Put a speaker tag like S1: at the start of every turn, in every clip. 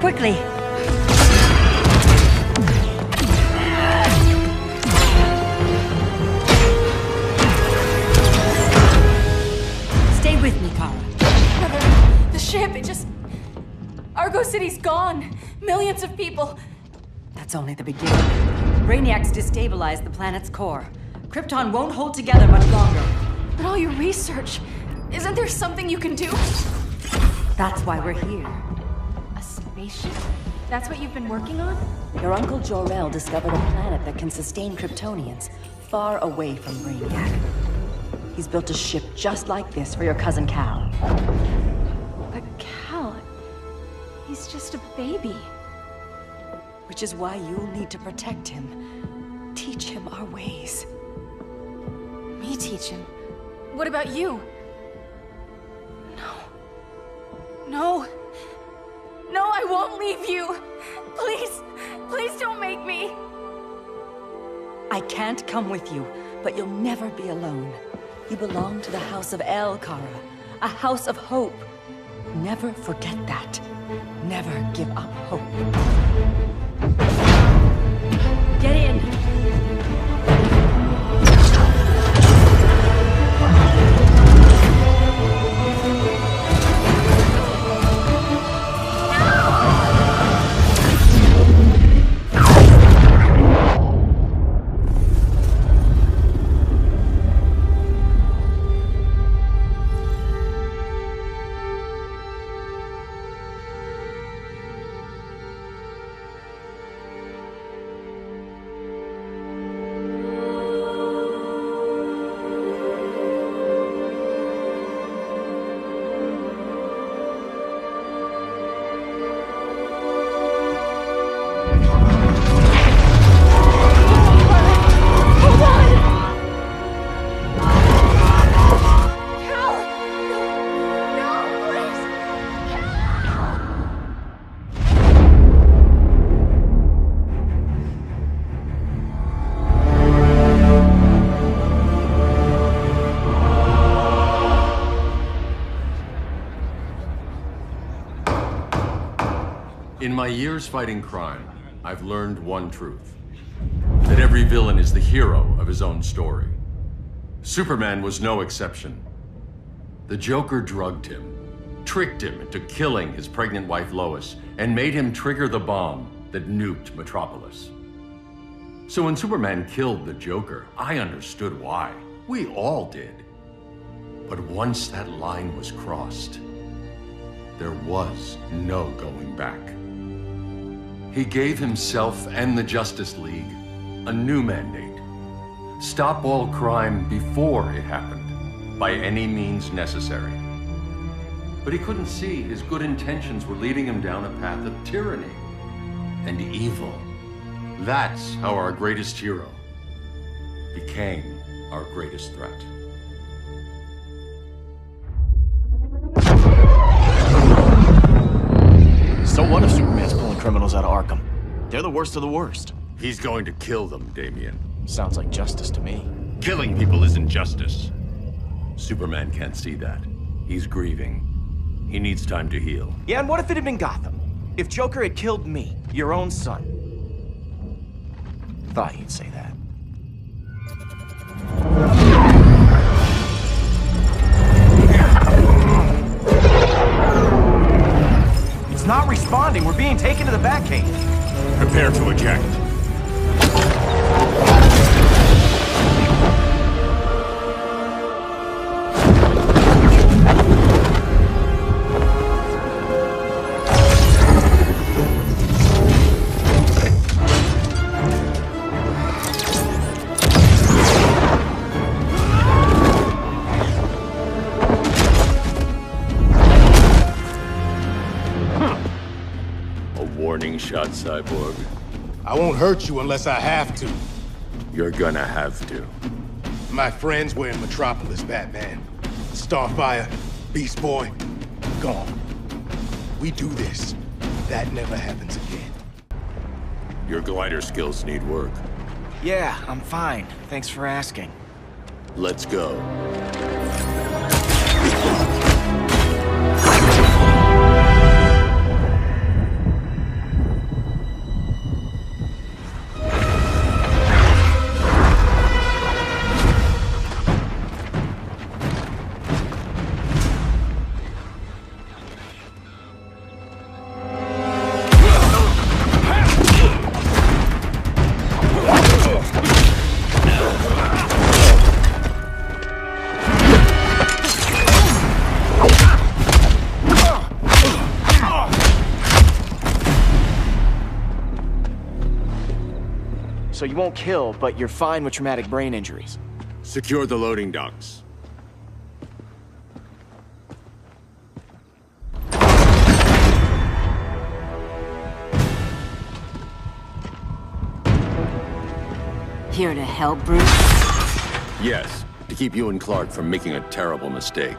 S1: quickly! Stay with me, Kara.
S2: Brother, the ship, it just... Argo City's gone. Millions of people.
S1: That's only the beginning. Brainiac's destabilized the planet's core. Krypton won't hold together much longer.
S2: But all your research, isn't there something you can do?
S1: That's why we're here.
S2: A spaceship? That's what you've been working on?
S1: Your uncle Jor-El discovered a planet that can sustain Kryptonians, far away from Brainiac. He's built a ship just like this for your cousin Cal.
S2: But Cal... he's just a baby.
S1: Which is why you'll need to protect him. Teach him our ways.
S2: Me teach him? What about you? No, I won't leave you. Please don't make me.
S1: I can't come with you, but you'll never be alone. You belong to the House of El, Kara. A house of hope. Never forget that. Never give up hope. Get in!
S3: In my years fighting crime, I've learned one truth. That every villain is the hero of his own story. Superman was no exception. The Joker drugged him, tricked him into killing his pregnant wife Lois, and made him trigger the bomb that nuked Metropolis. So when Superman killed the Joker, I understood why. We all did. But once that line was crossed, there was no going back. He gave himself and the Justice League a new mandate. Stop all crime before it happened, by any means necessary. But he couldn't see his good intentions were leading him down a path of tyranny and evil. That's how our greatest hero became our greatest threat.
S4: So what if Superman's pulling criminals out of Arkham? They're the worst of the worst.
S3: He's going to kill them, Damian.
S4: Sounds like justice to me.
S3: Killing people isn't justice. Superman can't see that. He's grieving. He needs time to heal.
S4: Yeah, and what if it had been Gotham? If Joker had killed me, your own son? Thought you'd say that. It's not responding. We're being taken to the Batcave.
S3: Prepare to eject. Warning shot, Cyborg.
S5: I won't hurt you unless I have to.
S3: You're gonna have to.
S5: My friends were in Metropolis, Batman. Starfire, Beast Boy, gone. We do this. That never happens again.
S3: Your glider skills need work.
S4: Yeah, I'm fine. Thanks for asking.
S3: Let's go.
S4: so you won't kill, but you're fine with traumatic brain injuries.
S3: Secure the loading docks.
S6: Here to help, Bruce?
S3: Yes, to keep you and Clark from making a terrible mistake.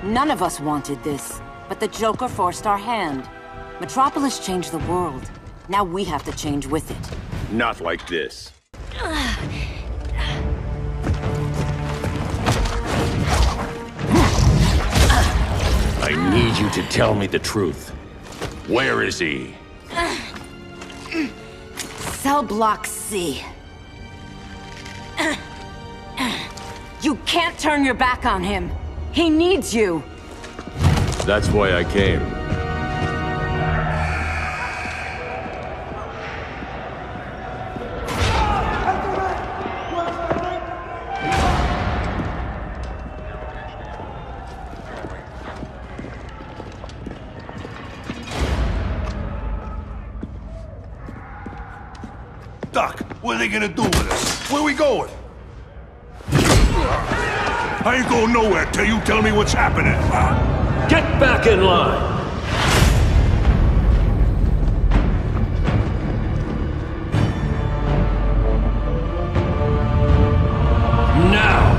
S6: None of us wanted this, but the Joker forced our hand. Metropolis changed the world. Now we have to change with it.
S3: Not like this. I need you to tell me the truth. Where is he?
S6: Cell Block C. You can't turn your back on him. He needs you.
S3: That's why I came.
S7: Doc, what are they gonna do with us? Where we going? I ain't going nowhere till you tell me what's happening.
S8: Get back in line! Now!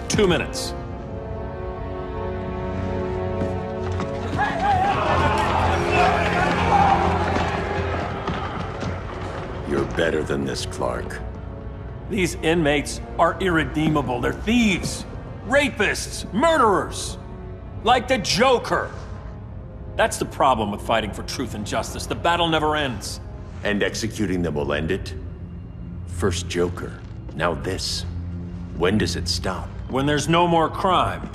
S8: Two minutes.
S3: You're better than this, Clark.
S8: These inmates are irredeemable. They're thieves, rapists, murderers. Like the Joker. That's the problem with fighting for truth and justice. The battle never ends.
S3: And executing them will end it? First Joker, now this. When does it stop?
S8: When there's no more crime.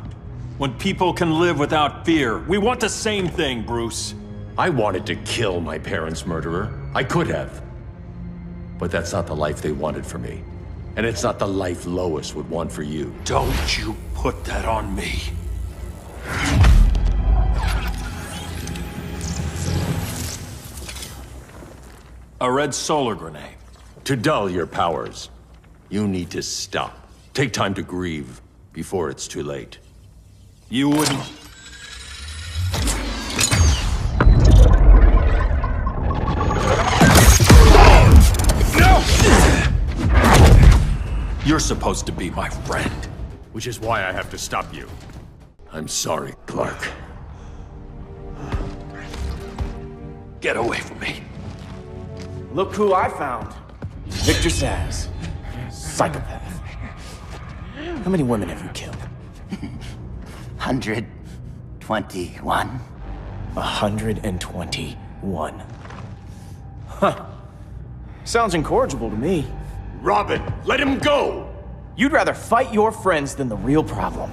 S8: When people can live without fear. We want the same thing, Bruce.
S3: I wanted to kill my parents' murderer. I could have. But that's not the life they wanted for me. And it's not the life Lois would want for you.
S8: Don't you put that on me. A red solar grenade.
S3: To dull your powers, you need to stop. Take time to grieve before it's too late.
S8: You wouldn't... You're supposed to be my friend.
S3: Which is why I have to stop you. I'm sorry, Clark.
S8: Get away from me.
S4: Look who I found. Victor Zsasz. Psychopath. How many women have you killed?
S9: 121.
S4: 121. Huh. Sounds incorrigible to me.
S3: Robin, let him go!
S4: You'd rather fight your friends than the real problem.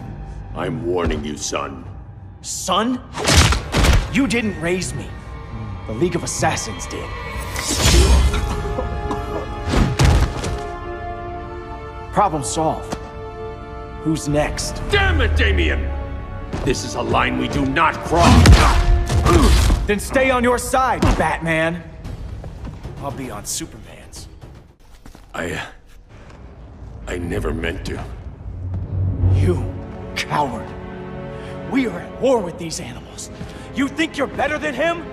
S3: I'm warning you, son.
S4: Son? You didn't raise me. The League of Assassins did. Problem solved. Who's next?
S3: Damn it, Damien! This is a line we do not cross!
S4: Then stay on your side, Batman. I'll be on Superman's.
S3: I never meant to.
S4: You coward. We are at war with these animals. You think you're better than him?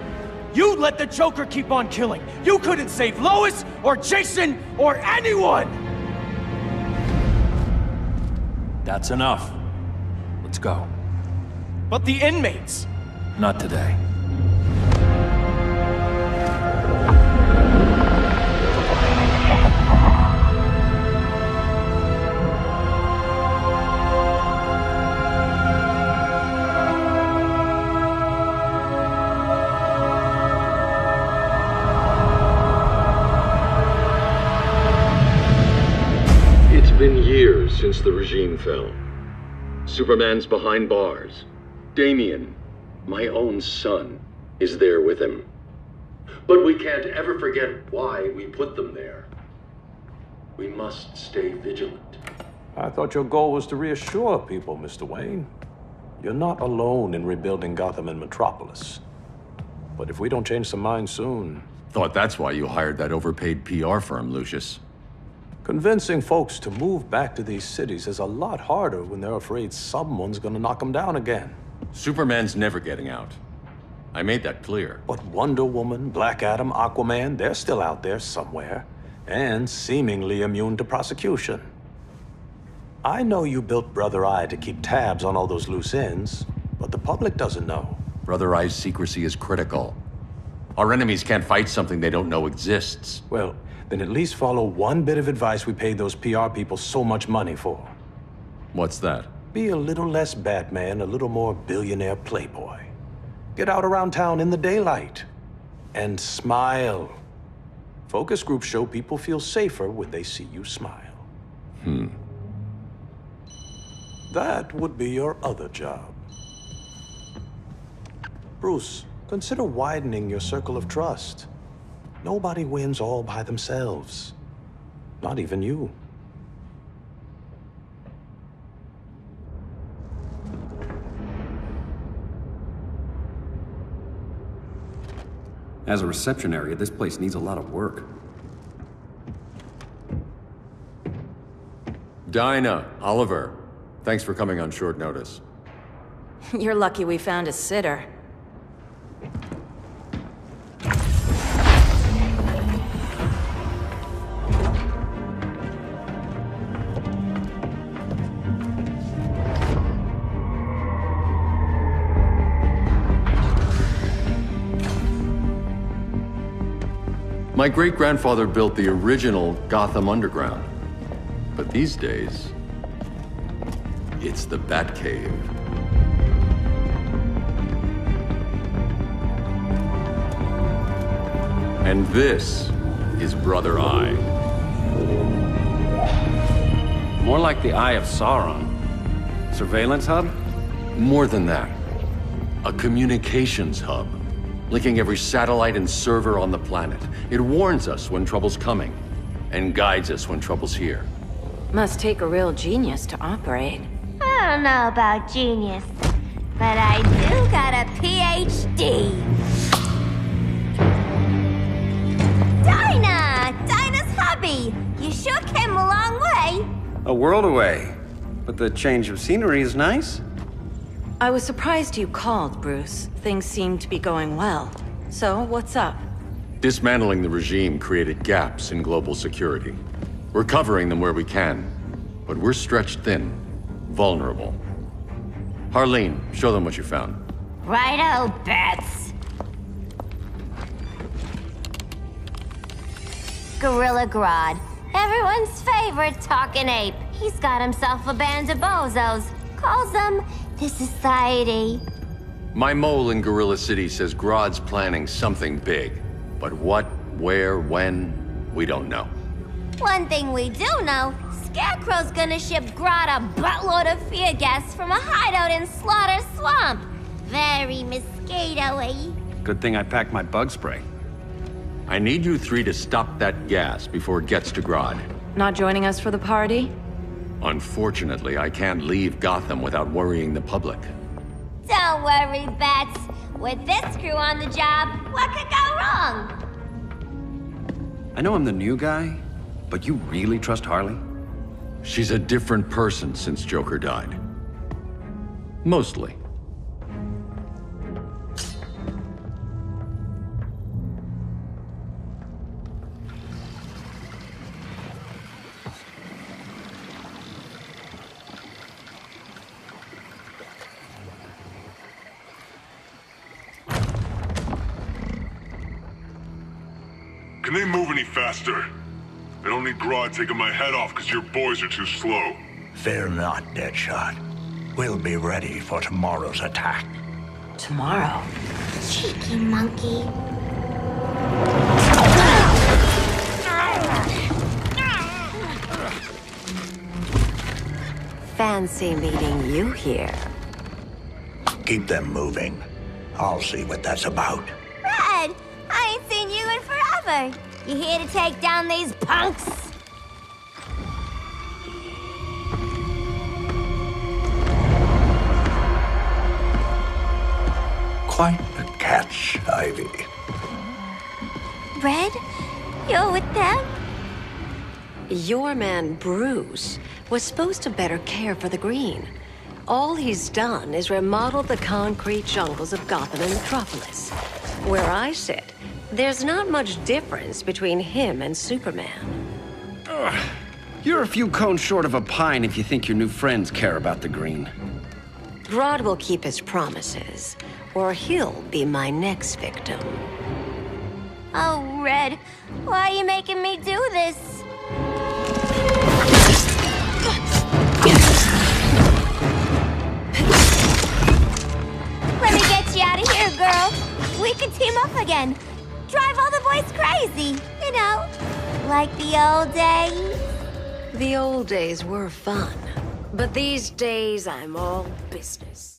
S4: You let the Joker keep on killing. You couldn't save Lois, or Jason, or anyone!
S8: That's enough. Let's go.
S4: But the inmates.
S8: Not today.
S3: It's been years since the regime fell. Superman's behind bars. Damien, my own son, is there with him. But we can't ever forget why we put them there. We must stay vigilant.
S10: I thought your goal was to reassure people, Mr. Wayne. You're not alone in rebuilding Gotham and Metropolis. But if we don't change some minds soon...
S3: Thought that's why you hired that overpaid PR firm, Lucius.
S10: Convincing folks to move back to these cities is a lot harder when they're afraid someone's gonna knock them down again.
S3: Superman's never getting out. I made that clear.
S10: But Wonder Woman, Black Adam, Aquaman, they're still out there somewhere. And seemingly immune to prosecution. I know you built Brother Eye to keep tabs on all those loose ends, but the public doesn't know.
S3: Brother Eye's secrecy is critical. Our enemies can't fight something they don't know exists.
S10: Well, then at least follow one bit of advice we paid those PR people so much money for.
S3: What's that?
S10: Be a little less Batman, a little more billionaire playboy. Get out around town in the daylight. And smile. Focus groups show people feel safer when they see you smile. That would be your other job. Bruce, consider widening your circle of trust. Nobody wins all by themselves. Not even you.
S11: As a reception area, this place needs a lot of work.
S3: Dinah, Oliver, thanks for coming on short notice.
S6: You're lucky we found a sitter.
S3: My great-grandfather built the original Gotham Underground. But these days, it's the Batcave. And this is Brother Eye.
S11: More like the Eye of Sauron. Surveillance hub?
S3: More than that. A communications hub, linking every satellite and server on the planet. It warns us when trouble's coming, and guides us when trouble's here.
S6: Must take a real genius to operate.
S12: I don't know about genius, but I do got a PhD. Dinah's hubby! You sure came a long way.
S11: A world away. But the change of scenery is nice.
S6: I was surprised you called, Bruce. Things seem to be going well. So, what's up?
S3: Dismantling the regime created gaps in global security. We're covering them where we can, but we're stretched thin, vulnerable. Harleen, show them what you found.
S12: Righto, Bats. Gorilla Grodd, everyone's favorite talking ape. He's got himself a band of bozos. Calls them the Society.
S3: My mole in Gorilla City says Grodd's planning something big. But what, where, when, we don't know.
S12: One thing we do know, Scarecrow's gonna ship Grodd a buttload of fear gas from a hideout in Slaughter Swamp. Very mosquito-y.
S11: Good thing I packed my bug spray.
S3: I need you three to stop that gas before it gets to Grodd.
S6: Not joining us for the party?
S3: Unfortunately, I can't leave Gotham without worrying the public.
S12: Don't worry, Bats. With this crew on the job, what could go wrong?
S11: I know I'm the new guy, but you really trust Harley?
S3: She's a different person since Joker died. Mostly.
S7: Can they move any faster? I don't need Grodd taking my head off because your boys are too slow.
S9: Fear not, Deadshot. We'll be ready for tomorrow's attack.
S6: Tomorrow?
S12: Cheeky monkey.
S6: Fancy meeting you here.
S9: Keep them moving. I'll see what that's about.
S12: Red, I ain't seen offer. You here to take down these punks?
S9: Quite a catch, Ivy.
S12: Red? You're with them?
S13: Your man, Bruce, was supposed to better care for the Green. All he's done is remodel the concrete jungles of Gotham and Metropolis. Where I sit, there's not much difference between him and Superman.
S11: You're a few cones short of a pine if you think your new friends care about the Green.
S13: Grodd will keep his promises, or he'll be my next victim.
S12: Oh, Red, why are you making me do this? Let me get you out of here, girl. We can team up again. Drive all the boys crazy, you know, like the old days.
S13: The old days were fun, but these days I'm all business.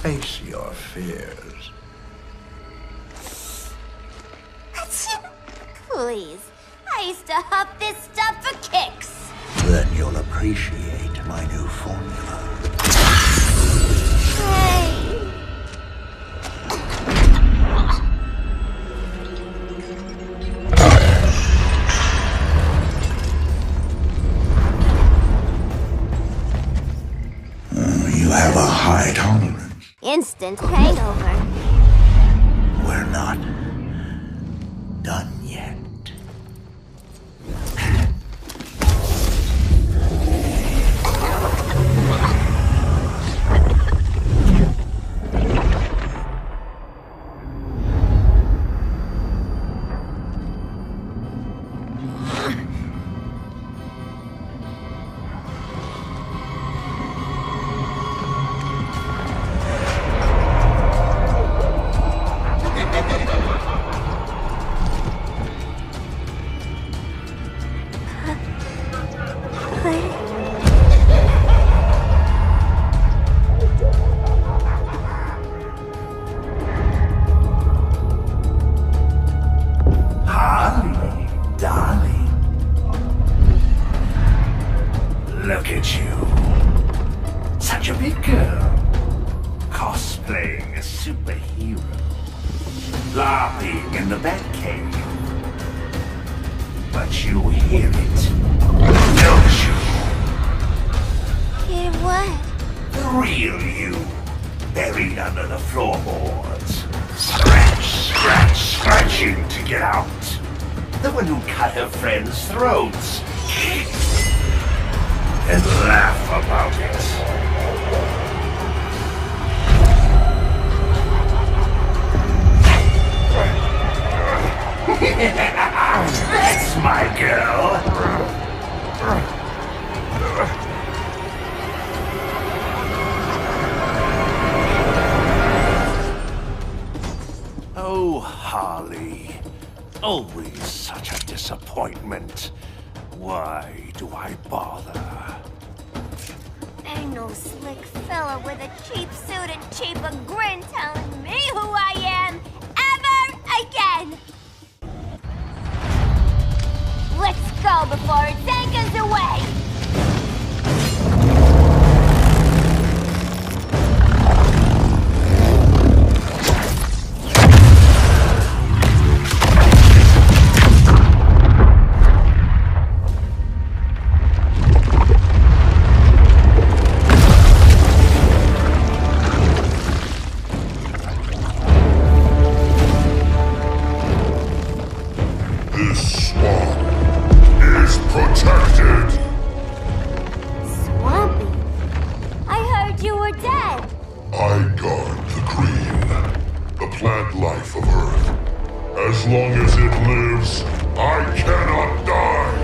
S9: Face your fears.
S12: Please, I used to huff this stuff for kicks.
S9: Then you'll appreciate my new formula.
S12: Hey.
S9: You have a high tolerance.
S12: Instant hangover.
S9: We're not done yet. Look at you. Such a big girl. Cosplaying a superhero. Laughing in the Batcave. But you hear it, don't you?
S12: Hear what?
S9: The real you. Buried under the floorboards. Scratching to get out. The one who cut her friends' throats. And laugh about it. That's my girl. Oh, Harley. Always such a disappointment. Why do I bother?
S12: Ain't no slick fella with a cheap suit and cheaper grin telling me who I am ever again. Let's go before it anchors away.
S7: As long as it lives, I cannot die!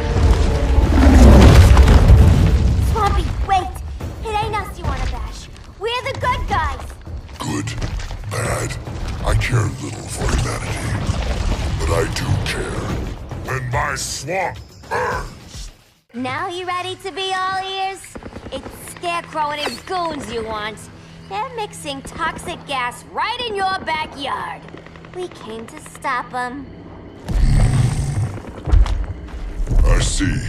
S12: Swampy, wait! It ain't us you wanna bash. We're the good guys!
S7: Good, bad, I care little for humanity. But I do care. And my swamp burns!
S12: Now you ready to be all ears? It's Scarecrow and his goons you want. They're mixing toxic gas right in your backyard. We came to stop them.
S7: I see.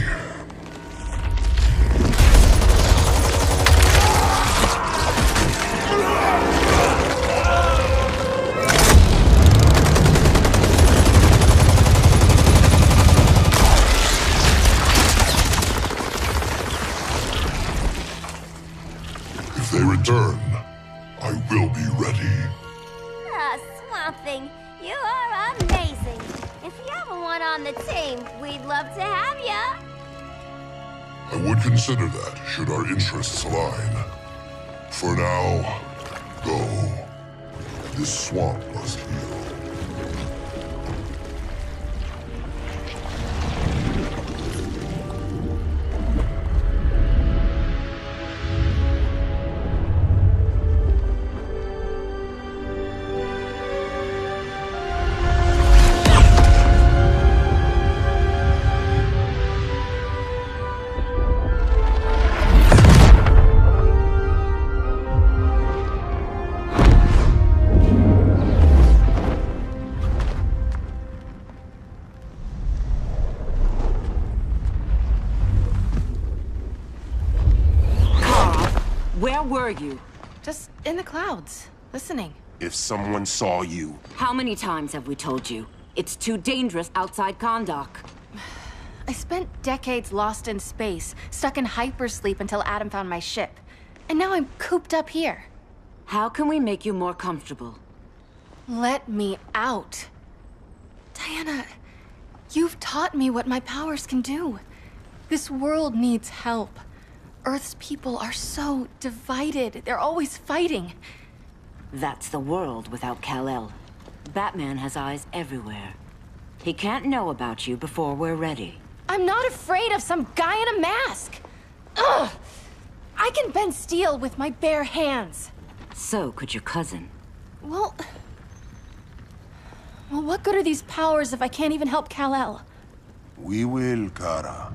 S7: If they return, I will be ready.
S12: Ah, Swamp Thing, you are amazing. If you ever want on the team, we'd love to have ya.
S7: I would consider that, should our interests align. For now, go. This swamp must heal.
S6: Where were you?
S2: Just in the clouds, listening.
S5: If someone saw you...
S6: How many times have we told you? It's too dangerous outside Kahndaq.
S2: I spent decades lost in space, stuck in hypersleep until Adam found my ship. And now I'm cooped up here.
S6: How can we make you more comfortable?
S2: Let me out. Diana, you've taught me what my powers can do. This world needs help. Earth's people are so divided. They're always fighting.
S6: That's the world without Kal-El. Batman has eyes everywhere. He can't know about you before we're ready.
S2: I'm not afraid of some guy in a mask. Ugh! I can bend steel with my bare hands.
S6: So could your cousin.
S2: Well, what good are these powers if I can't even help Kal-El?
S5: We will, Kara.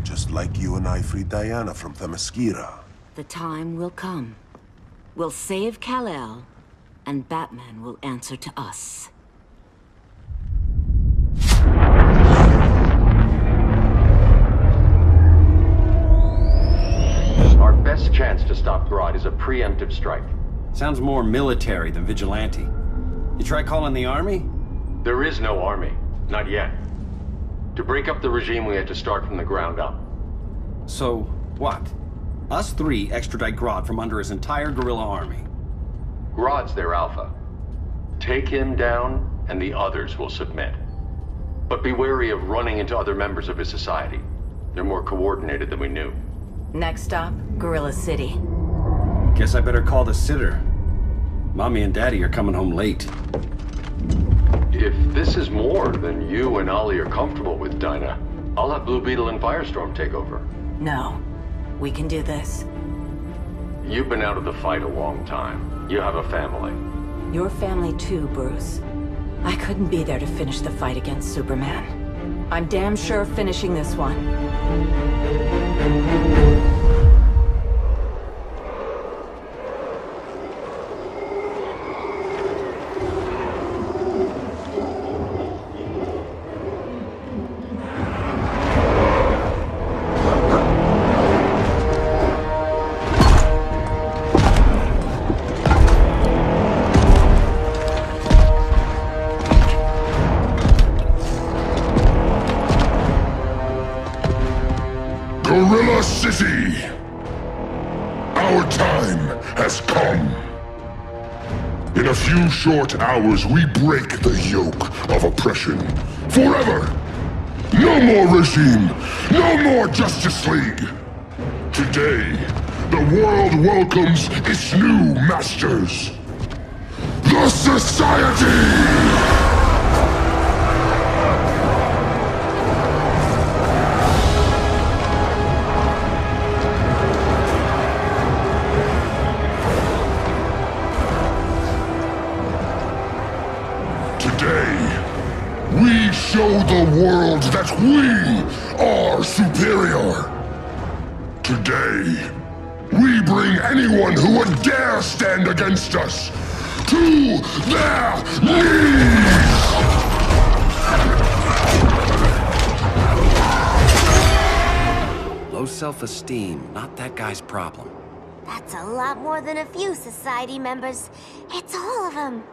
S5: Just like you and I freed Diana from Themyscira.
S6: The time will come. We'll save Kal-El, and Batman will answer to us.
S3: Our best chance to stop Grodd is a preemptive strike.
S11: Sounds more military than vigilante. You try calling the army?
S3: There is no army. Not yet. To break up the regime, we had to start from the ground up.
S11: So, what? Us three extradite Grodd from under his entire guerrilla army.
S3: Grodd's their alpha. Take him down, and the others will submit. But be wary of running into other members of his society. They're more coordinated than we knew.
S1: Next stop, Gorilla City.
S11: Guess I better call the sitter. Mommy and Daddy are coming home late.
S3: If this is more than you and Ollie are comfortable with, Dinah, I'll have Blue Beetle and Firestorm take over.
S1: No. We can do this.
S3: You've been out of the fight a long time. You have a family.
S1: Your family too, Bruce. I couldn't be there to finish the fight against Superman. I'm damn sure finishing this one.
S7: Gorilla City! Our time has come. In a few short hours, we break the yoke of oppression. Forever! No more regime! No more Justice League! Today, the world welcomes its new masters. The Society! We show the world that we are superior. Today, We bring anyone who would dare stand against us to their knees!
S11: Low self-esteem, not that guy's problem.
S12: That's a lot more than a few society members. It's all of them.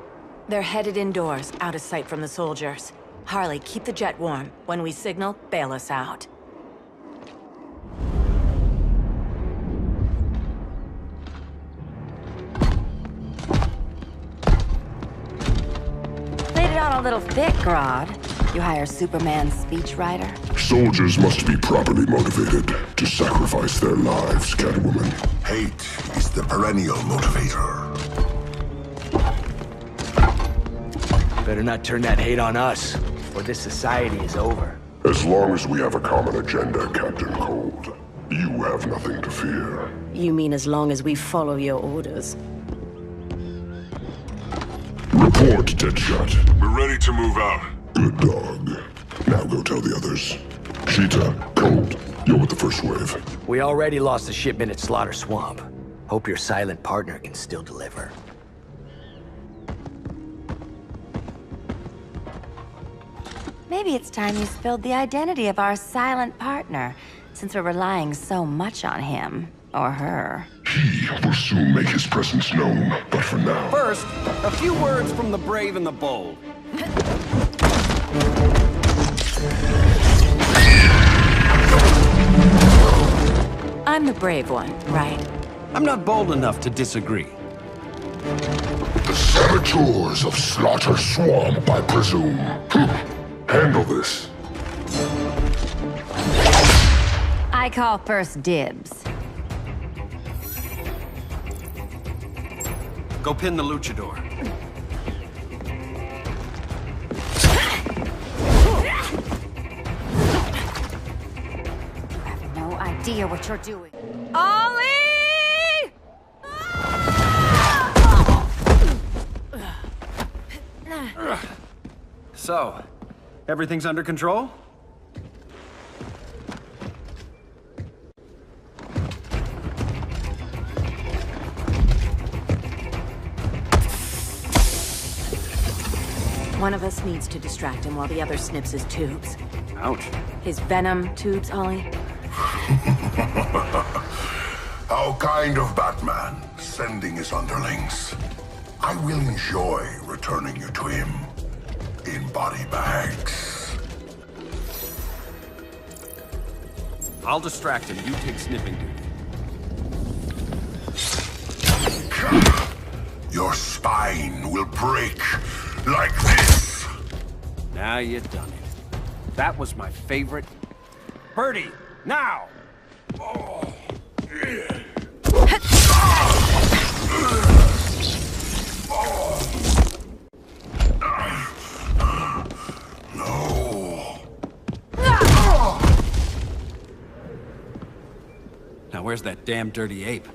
S1: They're headed indoors, out of sight from the soldiers. Harley, keep the jet warm. When we signal, bail us out. Played it on a little thick, Grodd. You hire Superman's speechwriter?
S7: Soldiers must be properly motivated to sacrifice their lives, Catwoman.
S14: Hate is the perennial motivator.
S4: Better not turn that hate on us, or this society is over.
S7: As long as we have a common agenda, Captain Cold, you have nothing to fear.
S6: You mean as long as we follow your orders?
S7: Report, Deadshot.
S14: We're ready to move out.
S7: Good dog. Now go tell the others. Cheetah, Cold, you're with the first wave.
S4: We already lost a shipment at Slaughter Swamp. Hope your silent partner can still deliver.
S1: Maybe it's time you spilled the identity of our silent partner, since we're relying so much on him. Or her.
S7: He will soon make his presence known, but for now...
S11: First, a few words from the brave and the bold.
S1: I'm the brave one, right?
S11: I'm not bold enough to disagree.
S7: The saboteurs of Slaughter Swamp, I presume. Handle this.
S1: I call first dibs.
S11: Go pin the luchador.
S1: You have no idea what you're doing. Ollie!
S11: So, everything's under control?
S1: One of us needs to distract him while the other snips his tubes.
S11: Ouch.
S1: His venom tubes, Ollie.
S14: How kind of Batman, sending his underlings. I will enjoy returning you to him in body bags.
S11: I'll distract him. You take sniffing duty.
S14: Your spine will break like this.
S11: Now you done it. That was my favorite. Birdie, now!
S14: Oh. No.
S11: Now where's that damn dirty ape?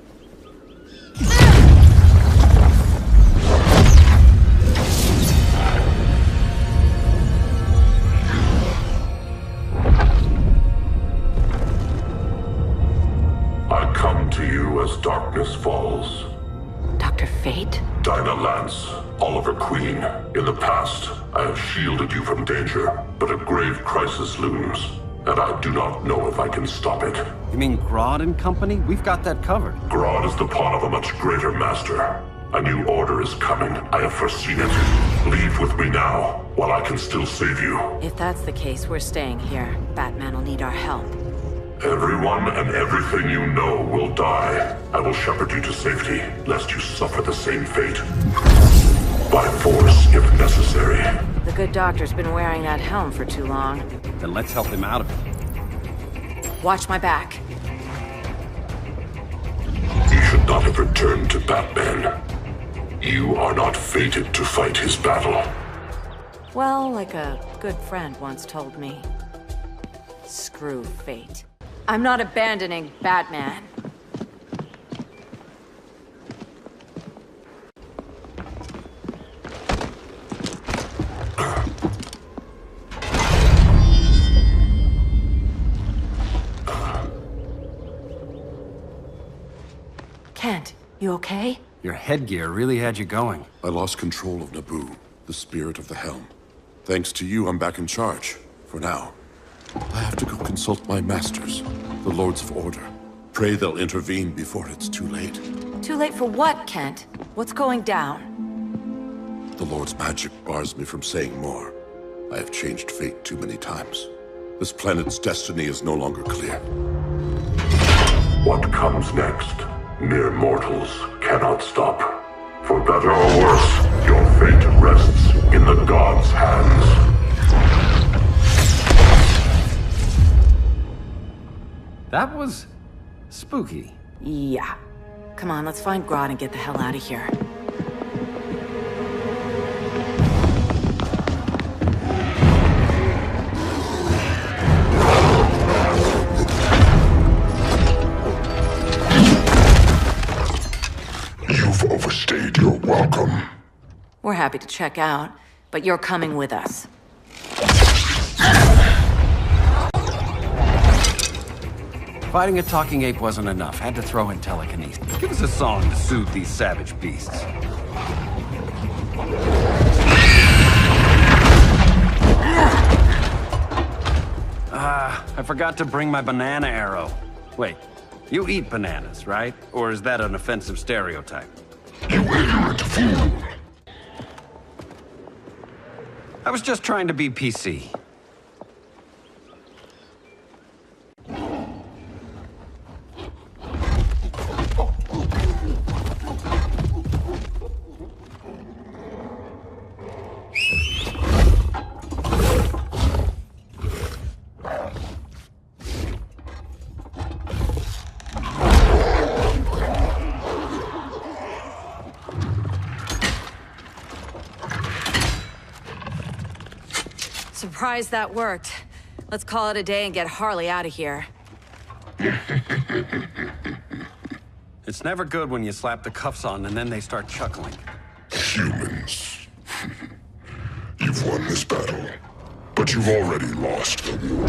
S7: As darkness falls.
S1: Dr. Fate?
S7: Dinah Lance, Oliver Queen. In the past, I have shielded you from danger, but a grave crisis looms, and I do not know if I can stop it.
S11: You mean Grodd and company? We've got that covered.
S7: Grodd is the pawn of a much greater master. A new order is coming. I have foreseen it. Leave with me now, while I can still save you.
S1: If that's the case, we're staying here. Batman will need our help.
S7: Everyone and everything you know will die. I will shepherd you to safety, lest you suffer the same fate. By force, if necessary.
S1: The good doctor's been wearing that helm for too long.
S11: Then let's help him out of it.
S1: Watch my back.
S7: You should not have returned to Batman. You are not fated to fight his battle.
S1: Well, like a good friend once told me. Screw fate. I'm not abandoning Batman.
S2: Kent, you okay?
S11: Your headgear really had you going.
S14: I lost control of Naboo, the spirit of the helm. Thanks to you, I'm back in charge. For now. I have to go consult my masters, the Lords of Order. Pray they'll intervene before it's too late.
S6: Too late for what, Kent? What's going down?
S14: The Lord's magic bars me from saying more. I have changed fate too many times. This planet's destiny is no longer clear.
S7: What comes next, mere mortals cannot stop. For better or worse, your fate rests in the gods' hands.
S11: That was spooky.
S6: Yeah. Come on, let's find Grodd and get the hell out of here.
S7: You've overstayed your welcome.
S6: We're happy to check out, but you're coming with us.
S11: Fighting a talking ape wasn't enough. Had to throw in telekinesis. Give us a song to soothe these savage beasts. I forgot to bring my banana arrow. Wait, you eat bananas, right? Or is that an offensive stereotype?
S7: You ignorant fool!
S11: I was just trying to be PC.
S6: Surprised that worked. Let's call it a day and get Harley out of here.
S11: It's never good when you slap the cuffs on and then they start chuckling.
S7: Humans. You've won this battle, but you've already lost the war.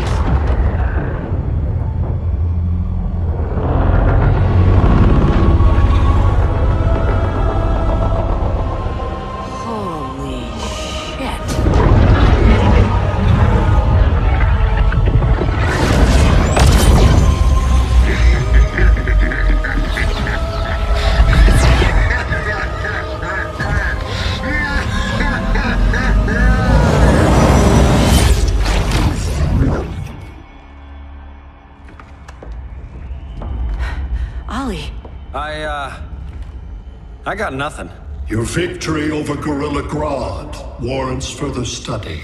S11: I got nothing.
S14: Your victory over Gorilla Grodd warrants further study.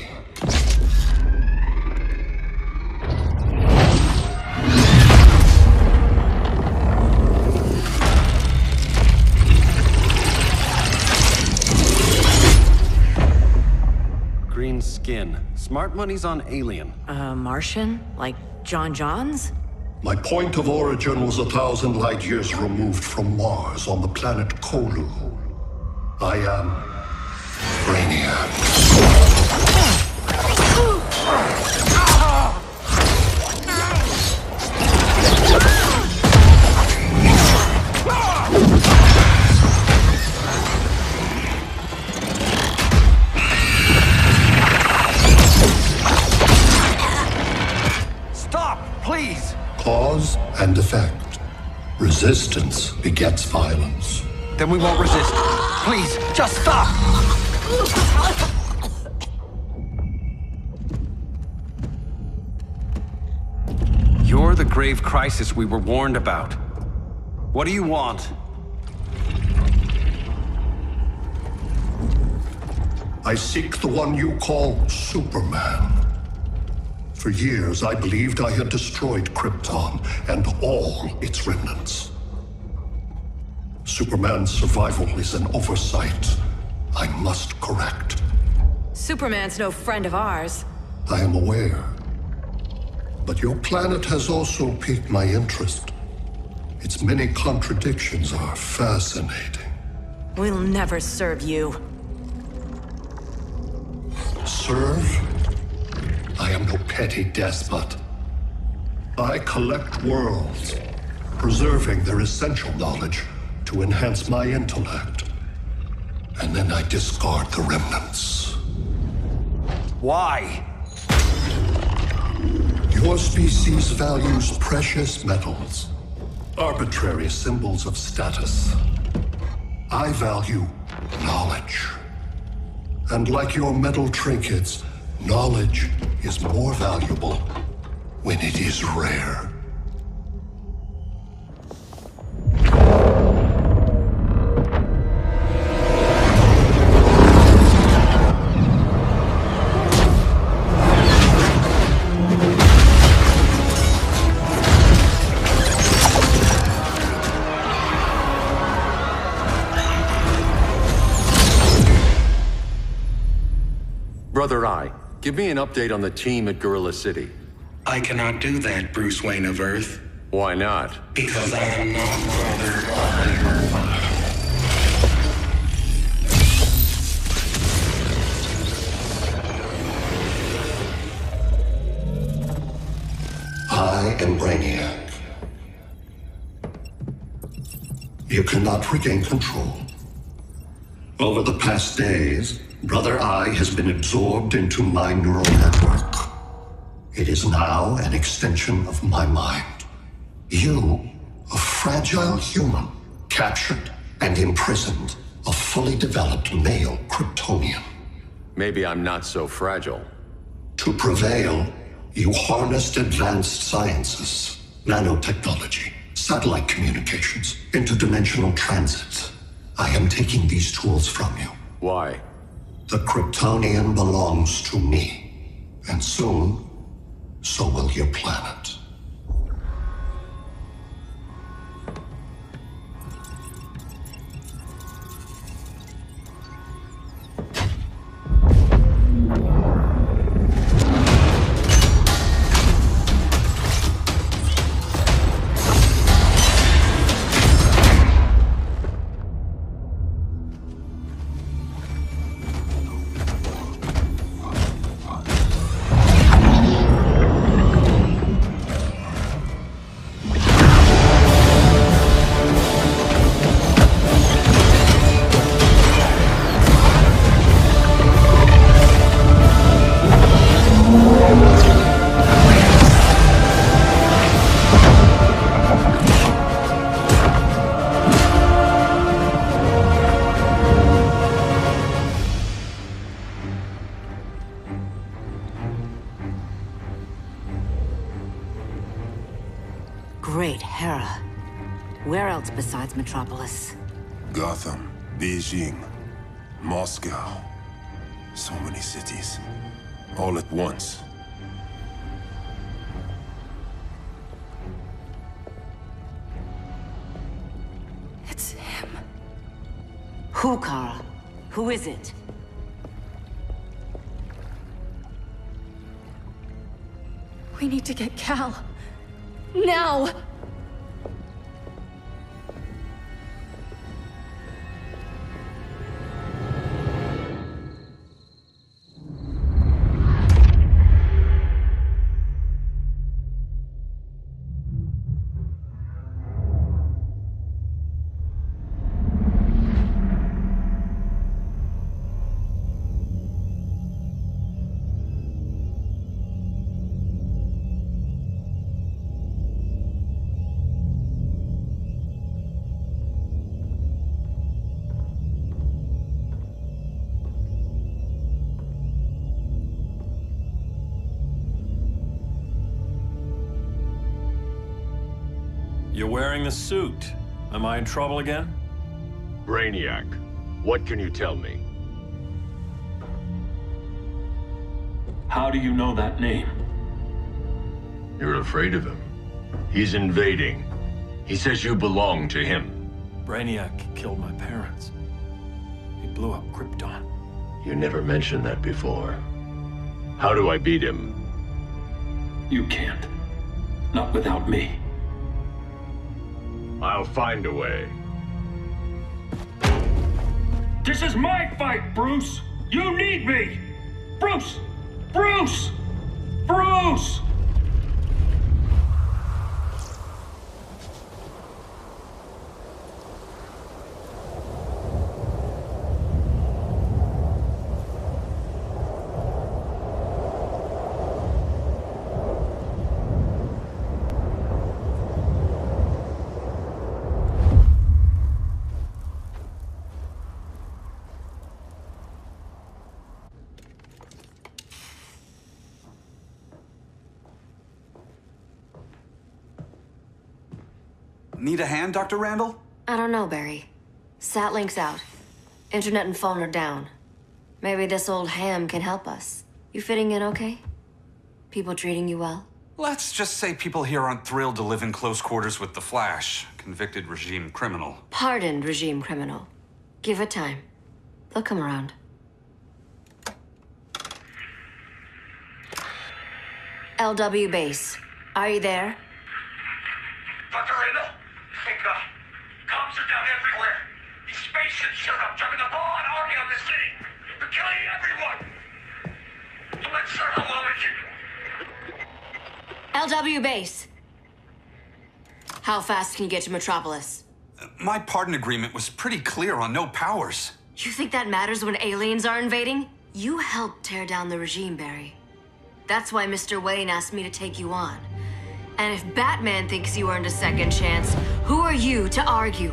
S11: Green skin. Smart money's on alien.
S6: Martian? Like John Johns?
S14: My point of origin was 1,000 light years removed from Mars on the planet Kolu. I am Brainiac.
S11: Stop, please!
S14: Cause and effect. Resistance begets violence.
S11: Then we won't resist. Please, just stop! You're the grave crisis we were warned about. What do you want?
S14: I seek the one you call Superman. For years, I believed I had destroyed Krypton and all its remnants. Superman's survival is an oversight I must correct.
S6: Superman's no friend of ours.
S14: I am aware. But your planet has also piqued my interest. Its many contradictions are fascinating.
S6: We'll never serve you.
S14: Serve? I am no petty despot. I collect worlds, preserving their essential knowledge
S15: to enhance my intellect, and then I discard the remnants.
S11: Why?
S15: Your species values precious metals, arbitrary symbols of status. I value knowledge. And like your metal trinkets, knowledge is more valuable when it is rare.
S3: Brother Eye, give me an update on the team at Gorilla City.
S16: I cannot do that, Bruce Wayne of Earth.
S3: Why not?
S16: Because I am not Brother Eye.
S15: I am Brainiac. You cannot regain control. Over the past days, Brother Eye has been absorbed into my neural network. It is now an extension of my mind. You, a fragile human, captured and imprisoned a fully developed male Kryptonian.
S3: Maybe I'm not so fragile.
S15: To prevail, you harnessed advanced sciences, nanotechnology, satellite communications, interdimensional transit. I am taking these tools from you.
S3: Why?
S15: The Kryptonian belongs to me, and soon, so will your planet.
S6: Great Hera. Where else besides Metropolis?
S14: Gotham, Beijing, Moscow. So many cities. All at once.
S2: It's him.
S6: Who, Kara? Who is it?
S2: We need to get Cal. Now!
S8: You're wearing the suit. Am I in trouble again?
S3: Brainiac, what can you tell me?
S8: How do you know that name?
S3: You're afraid of him. He's invading. He says you belong to him.
S8: Brainiac killed my parents. He blew up Krypton.
S3: You never mentioned that before. How do I beat him?
S8: You can't. Not without me.
S3: I'll find a way.
S8: This is my fight, Bruce! You need me! Bruce! Bruce! Bruce!
S17: Need a hand, Dr. Randall?
S13: I don't know, Barry. Satlink's out. Internet and phone are down. Maybe this old ham can help us. You fitting in okay? People treating you well?
S17: Let's just say people here aren't thrilled to live in close quarters with the Flash, convicted regime criminal.
S13: Pardoned regime criminal. Give it time. They'll come around. LW base. Are you there?
S16: Dr. Randall? Comms are down everywhere. These spaceships showed up, driving the ball and army on the city. They're killing everyone. So let's start a low
S13: LW base. How fast can you get to Metropolis?
S17: My pardon agreement was pretty clear on no powers.
S13: You think that matters when aliens are invading? You helped tear down the regime, Barry. That's why Mr. Wayne asked me to take you on. And if Batman thinks you earned a second chance, who are you to argue?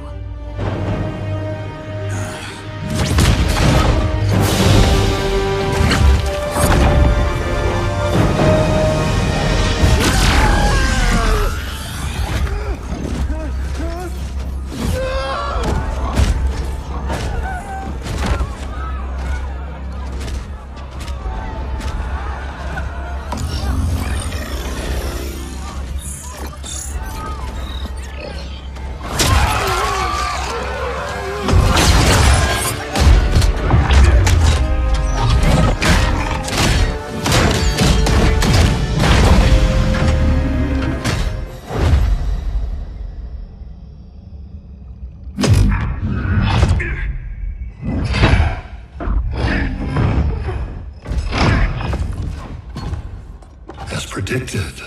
S15: Predicted,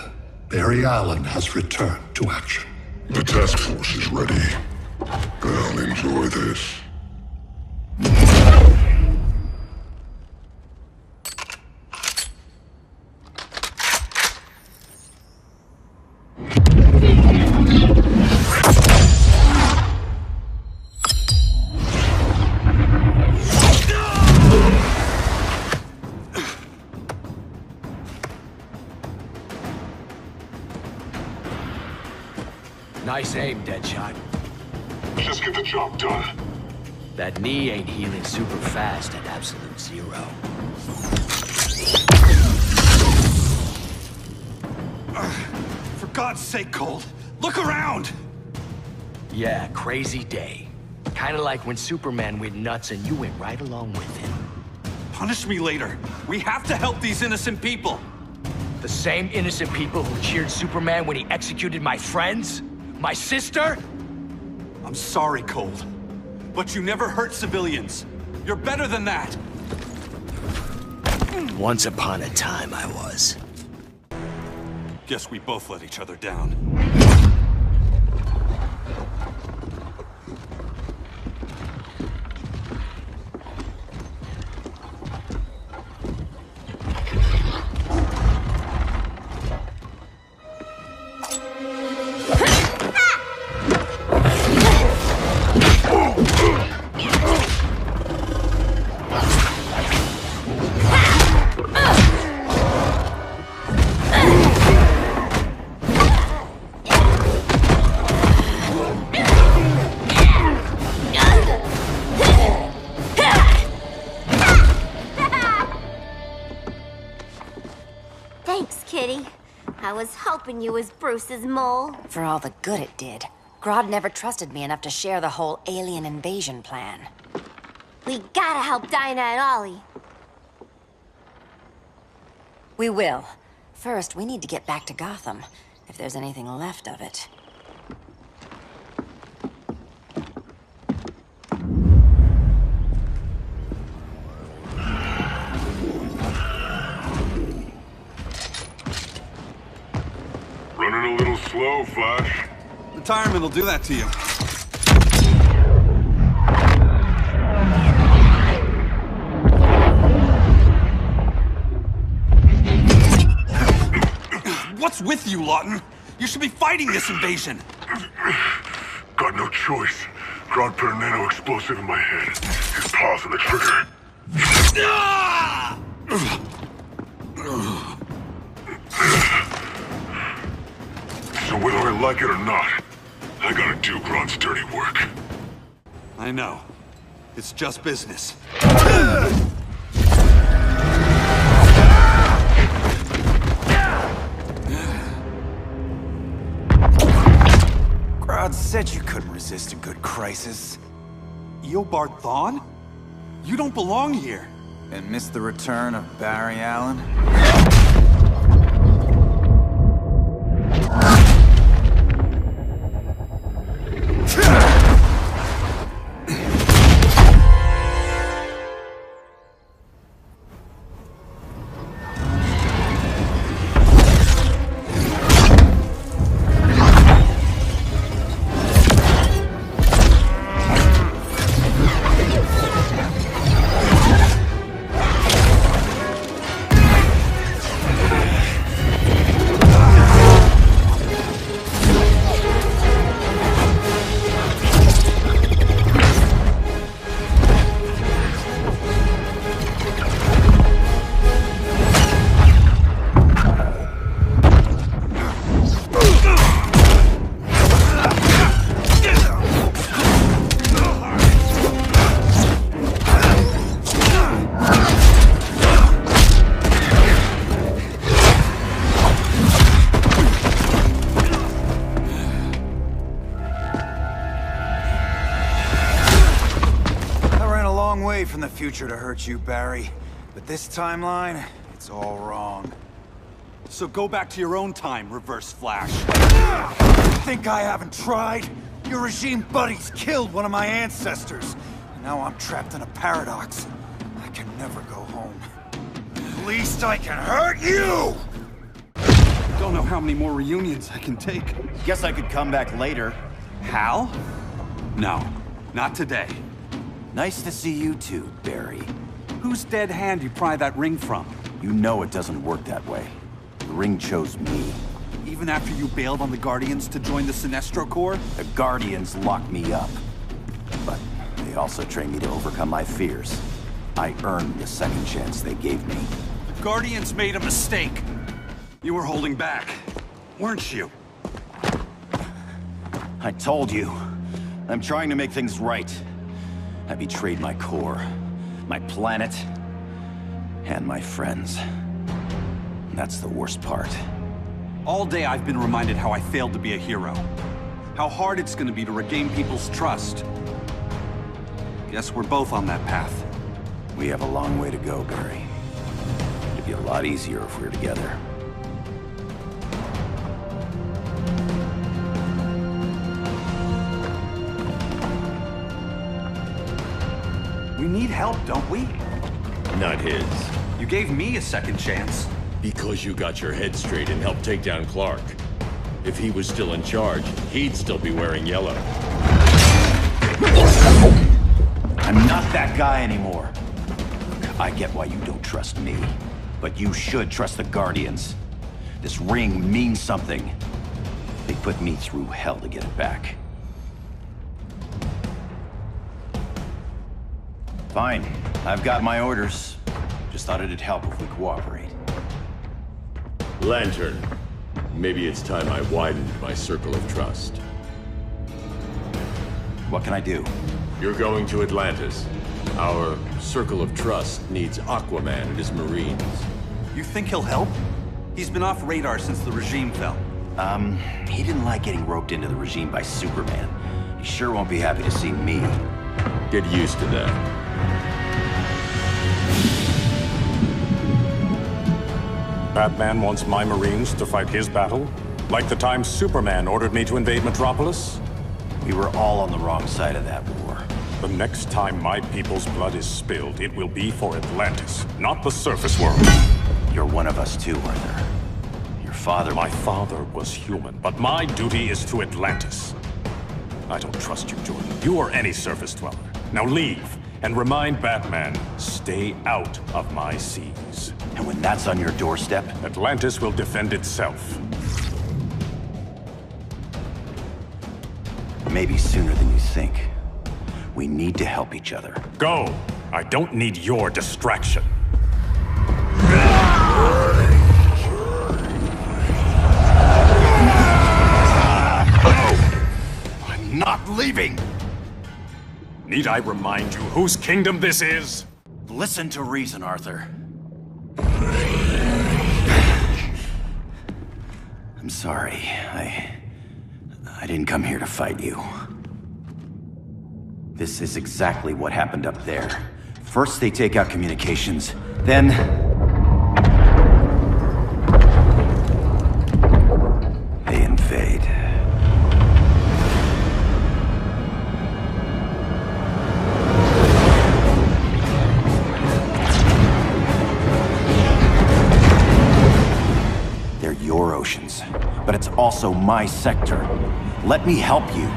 S15: Barry Allen has returned to action.
S14: The task force is ready. I'll enjoy this.
S4: Nice aim, Deadshot.
S14: Just get the job done.
S4: That knee ain't healing super fast at absolute zero.
S17: For God's sake, Cold, look around!
S4: Yeah, crazy day. Kinda like when Superman went nuts and you went right along with him.
S17: Punish me later. We have to help these innocent people.
S4: The same innocent people who cheered Superman when he executed my friends? My sister?
S17: I'm sorry, Cold, but you never hurt civilians. You're better than that.
S4: Once upon a time, I was.
S17: Guess we both let each other down.
S12: Thanks, Kitty. I was hoping you was Bruce's mole.
S6: For all the good it did. Grodd never trusted me enough to share the whole alien invasion plan.
S12: We gotta help Dinah and Ollie.
S6: We will. First, we need to get back to Gotham, if there's anything left of it.
S14: Running a little slow, Flash.
S17: Retirement will do that to you. What's with you, Lawton? You should be fighting this invasion.
S14: Got no choice. Grodd put a nano-explosive in my head. His paws on the trigger. So whether I like it or not, I
S7: I gotta do Grodd's dirty work.
S17: I know. It's just business.
S18: Grodd said you couldn't resist a good crisis.
S17: Eobard Thawne? You don't belong here.
S18: And miss the return of Barry Allen? From the future to hurt you, Barry. But this timeline, it's all wrong.
S17: So go back to your own time, Reverse Flash.
S18: Think I haven't tried? Your regime buddies killed one of my ancestors. And now I'm trapped in a paradox. I can never go home. At least I can hurt you!
S17: Don't know how many more reunions I can take.
S18: Guess I could come back later.
S17: Hal? No, not today.
S18: Nice to see you too, Barry.
S17: Whose dead hand you pry that ring from?
S18: You know it doesn't work that way. The ring chose me.
S17: Even after you bailed on the Guardians to join the Sinestro Corps?
S18: The Guardians locked me up. But they also trained me to overcome my fears. I earned the second chance they gave me.
S17: The Guardians made a mistake. You were holding back, weren't you?
S18: I told you. I'm trying to make things right. I betrayed my Corps, my planet, and my friends. And that's the worst part.
S17: All day I've been reminded how I failed to be a hero. How hard it's gonna be to regain people's trust. Guess we're both on that path.
S18: We have a long way to go, Barry. It'd be a lot easier if we were together.
S17: We need help, don't we?
S3: Not his.
S17: You gave me a second chance.
S3: Because you got your head straight and helped take down Clark. If he was still in charge, he'd still be wearing yellow.
S18: I'm not that guy anymore. Look, I get why you don't trust me. But you should trust the Guardians. This ring means something. They put me through hell to get it back. Fine. I've got my orders. Just thought it'd help if we cooperate.
S3: Lantern. Maybe it's time I widened my circle of trust.
S18: What can I do?
S3: You're going to Atlantis. Our circle of trust needs Aquaman and his Marines.
S17: You think he'll help? He's been off radar since the regime fell.
S18: He didn't like getting roped into the regime by Superman. He sure won't be happy to see me.
S3: Get used to that.
S10: Batman wants my Marines to fight his battle? Like the time Superman ordered me to invade Metropolis?
S18: We were all on the wrong side of that war.
S10: The next time my people's blood is spilled, it will be for Atlantis, not the surface world.
S18: You're one of us too, Arthur. Your father...
S10: My father was human, but my duty is to Atlantis. I don't trust you, Jordan. You or any surface dweller. Now leave, and remind Batman, stay out of my seas.
S18: And when that's on your doorstep?
S10: Atlantis will defend itself.
S18: Maybe sooner than you think. We need to help each other.
S10: Go! I don't need your distraction.
S18: not leaving!
S19: Need I remind you whose kingdom this is?
S18: Listen to reason, Arthur. I'm sorry. I didn't come here to fight you. This is exactly what happened up there. First they take out communications, then... they invade. They're your oceans, but it's also my sector. Let me help you.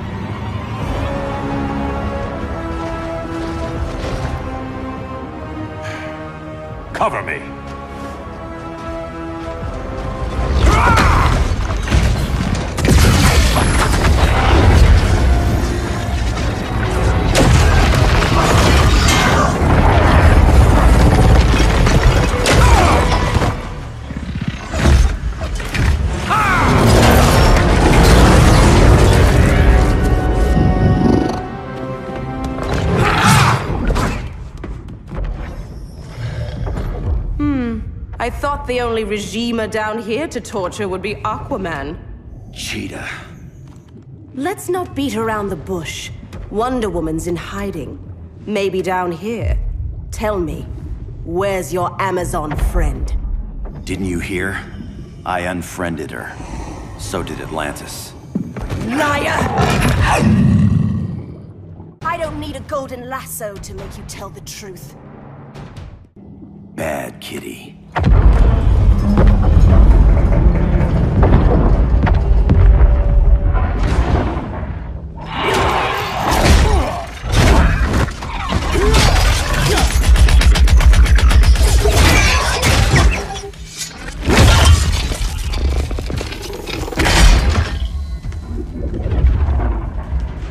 S19: Cover me.
S20: I thought the only regimer down here to torture would be Aquaman.
S18: Cheetah.
S20: Let's not beat around the bush. Wonder Woman's in hiding. Maybe down here. Tell me, where's your Amazon friend?
S18: Didn't you hear? I unfriended her. So did Atlantis.
S20: Liar! I don't need a golden lasso to make you tell the truth.
S18: Bad kitty.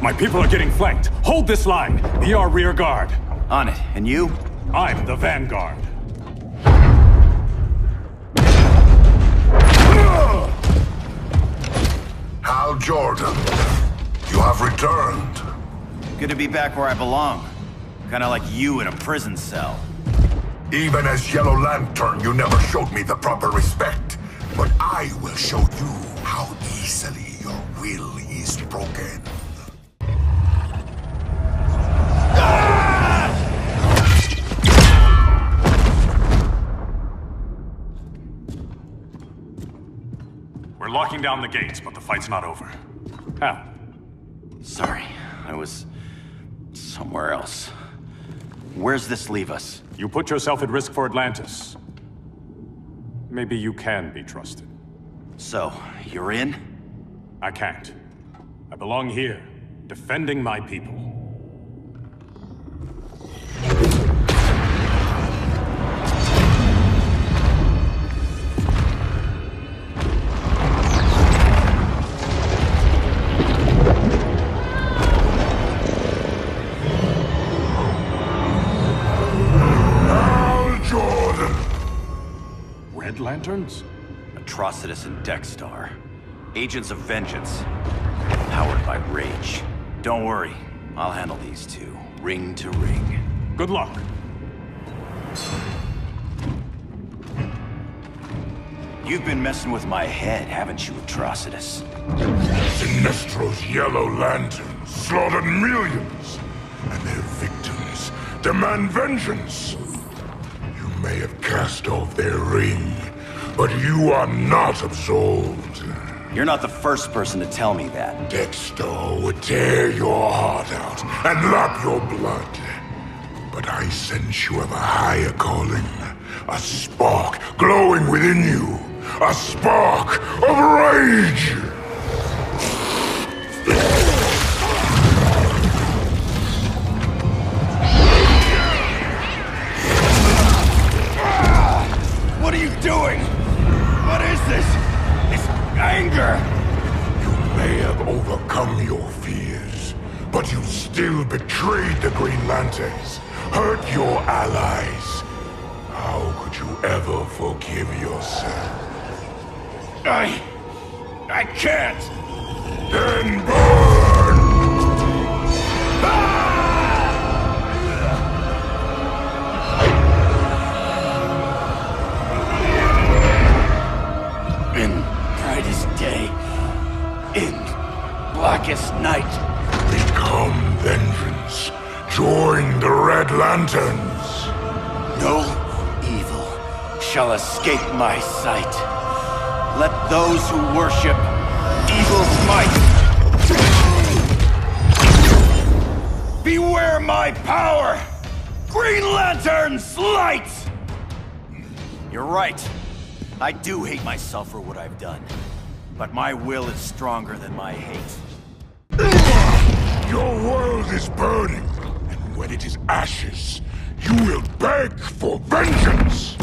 S19: My people are getting flanked. Hold this line. Be our rear guard.
S18: On it. And you?
S19: I'm the vanguard.
S7: Hal Jordan, you have returned.
S18: Good to be back where I belong. Kinda like you in a prison cell.
S7: Even as Yellow Lantern, you never showed me the proper respect. But I will show you how easily your will is broken.
S19: We're locking down the gates, but the fight's not over. Hal.
S18: Sorry, I was somewhere else. Where's this leave us?
S19: You put yourself at risk for Atlantis. Maybe you can be trusted.
S18: So, you're in?
S19: I can't. I belong here, defending my people. Lanterns?
S18: Atrocitus and Dexstar. Agents of Vengeance. Powered by rage. Don't worry, I'll handle these two, ring to ring.
S19: Good luck.
S18: You've been messing with my head, haven't you, Atrocitus?
S7: Sinestro's Yellow Lantern slaughtered millions, and their victims demand vengeance. You may have cast off their ring, but you are not absolved.
S18: You're not the first person to tell me that.
S7: Dexter would tear your heart out and lap your blood. But I sense you have a higher calling. A spark glowing within you. A spark of rage!
S18: What are you doing? What is this? This anger!
S7: You may have overcome your fears, but you still betrayed the Green Lanterns, hurt your allies. How could you ever forgive yourself?
S18: I can't!
S7: Then burn! lanterns.
S18: No evil shall escape my sight. Let those who worship evil's might beware my power! Green Lantern's light! You're right. I do hate myself for what I've done. But my will is stronger than my hate.
S7: Your world is burning, and when it is ashes, you will beg for vengeance!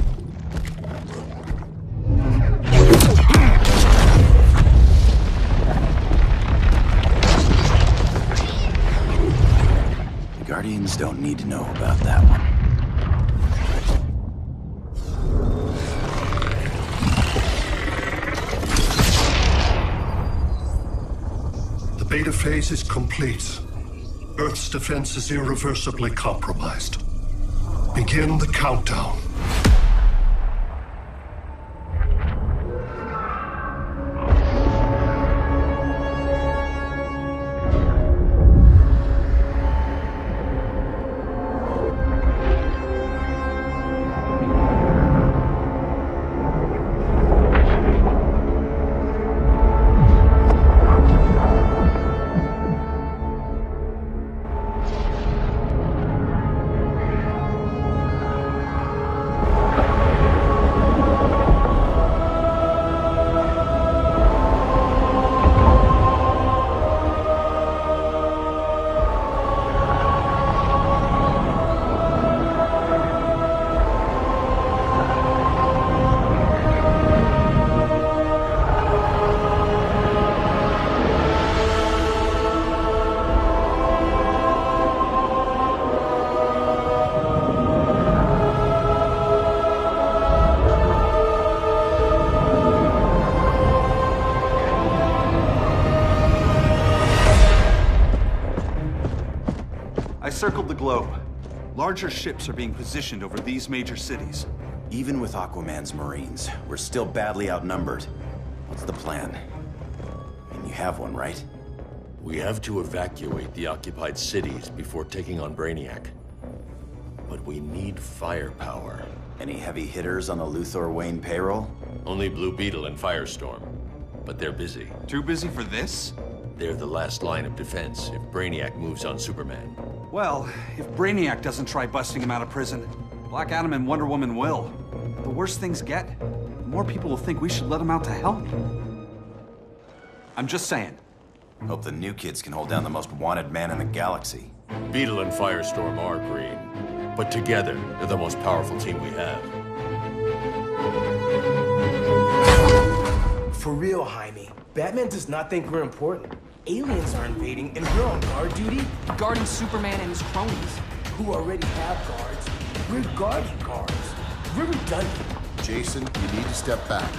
S18: The Guardians don't need to know about that one.
S15: The beta phase is complete. Earth's defense is irreversibly compromised. Begin the countdown.
S17: I circled the globe. Larger ships are being positioned over these major cities.
S18: Even with Aquaman's Marines, we're still badly outnumbered. What's the plan? And you have one, right?
S3: We have to evacuate the occupied cities before taking on Brainiac. But we need firepower.
S18: Any heavy hitters on the Luthor Wayne payroll?
S3: Only Blue Beetle and Firestorm. But they're busy.
S17: Too busy for this?
S3: They're the last line of defense if Brainiac moves on Superman.
S17: Well, if Brainiac doesn't try busting him out of prison, Black Adam and Wonder Woman will. The worse things get, the more people will think we should let him out to help. I'm just saying.
S18: Hope the new kids can hold down the most wanted man in the galaxy.
S3: Beetle and Firestorm are green, but together, they're the most powerful team we have.
S4: For real, Jaime. Batman does not think we're important. Aliens are invading, and we're on guard duty?
S21: Guarding Superman and his cronies.
S4: Who already have guards. We're guarding guards. We're redundant.
S14: Jason, you need to step back.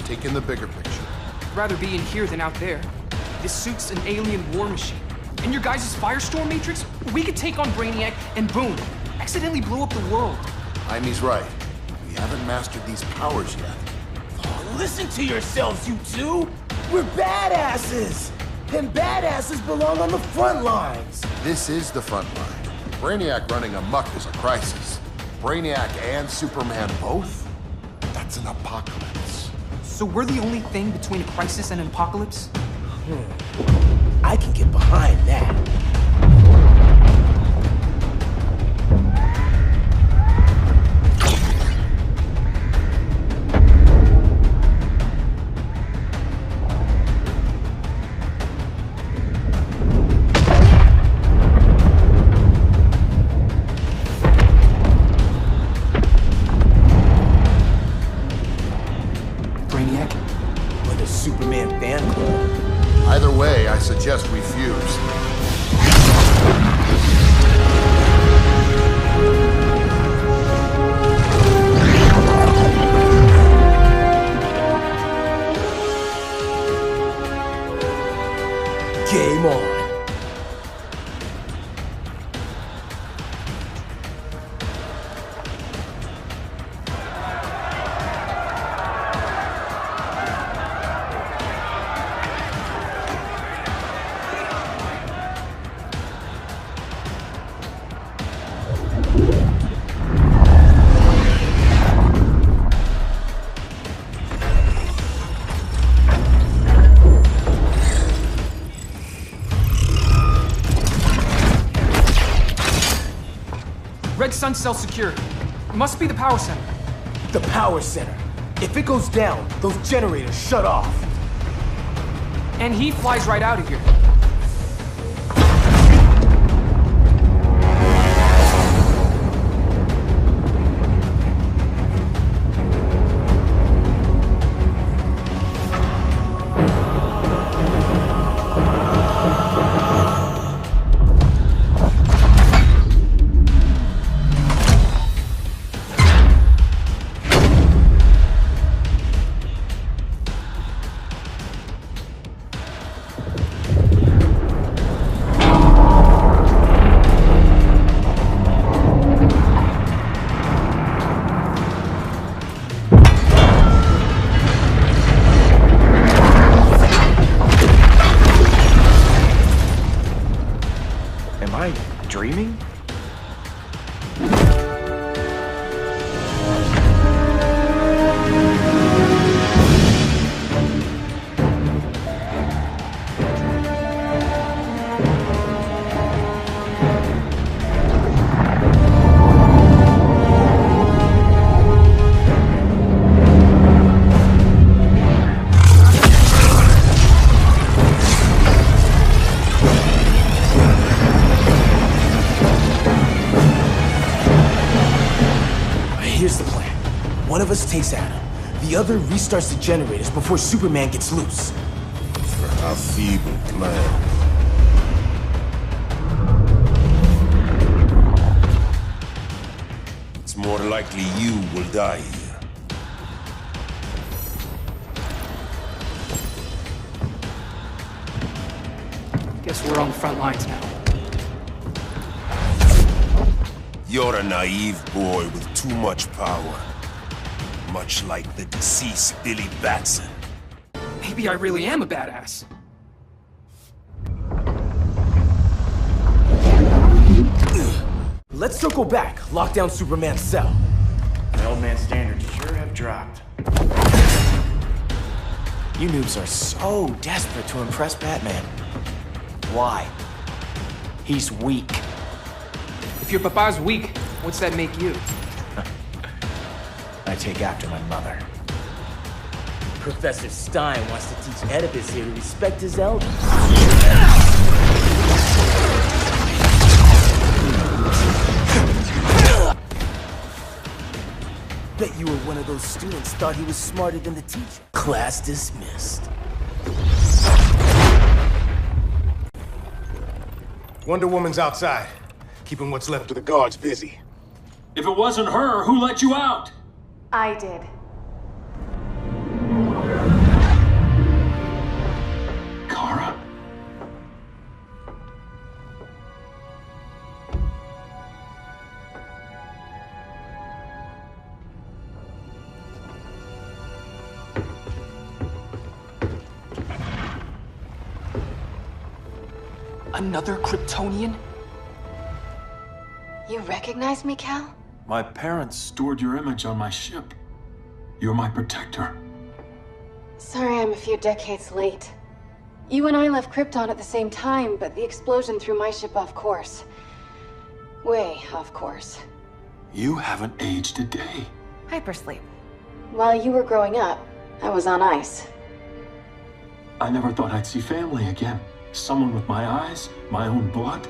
S14: Take in the bigger picture.
S21: I'd rather be in here than out there. This suit's an alien war machine. In your guys' Firestorm Matrix, we could take on Brainiac and boom, accidentally blow up the world.
S14: Jaime's right. We haven't mastered these powers yet.
S4: Oh, listen to yourselves, you two! We're badasses! And badasses belong on the front lines!
S14: This is the front line. Brainiac running amok is a crisis. Brainiac and Superman both? That's an apocalypse.
S21: So we're the only thing between a crisis and an apocalypse?
S4: I can get behind that. Superman fan club.
S14: Either way, I suggest we fuse.
S21: Red Sun cell secured. It must be the power center.
S4: The power center. If it goes down, those generators shut off.
S21: And he flies right out of here.
S4: Dreaming? Here's the plan. One of us takes Adam. The other restarts the generators before Superman gets loose.
S14: A feeble plan. It's more likely you will die here.
S21: Guess we're on the front lines now.
S14: You're a naive boy with too much power. Much like the deceased Billy Batson.
S21: Maybe I really am a badass.
S4: Let's circle back, lock down Superman's cell.
S9: The old man's standards sure have dropped.
S4: You noobs are so desperate to impress Batman. Why? He's weak.
S21: If your papa's weak, what's that make you?
S4: I take after my mother. Professor Stein wants to teach Oedipus here to respect his elders. Bet you were one of those students thought he was smarter than the teacher. Class dismissed.
S5: Wonder Woman's outside, keeping what's left of the guards busy.
S8: If it wasn't her, who let you out?
S2: I did.
S8: Kara?
S21: Another Kryptonian?
S2: You recognize me, Cal?
S8: My parents stored your image on my ship. You're my protector.
S2: Sorry I'm a few decades late. You and I left Krypton at the same time, but the explosion threw my ship off course. Way off course.
S8: You haven't aged a day.
S2: Hypersleep. While you were growing up, I was on ice.
S8: I never thought I'd see family again. Someone with my eyes, my own blood.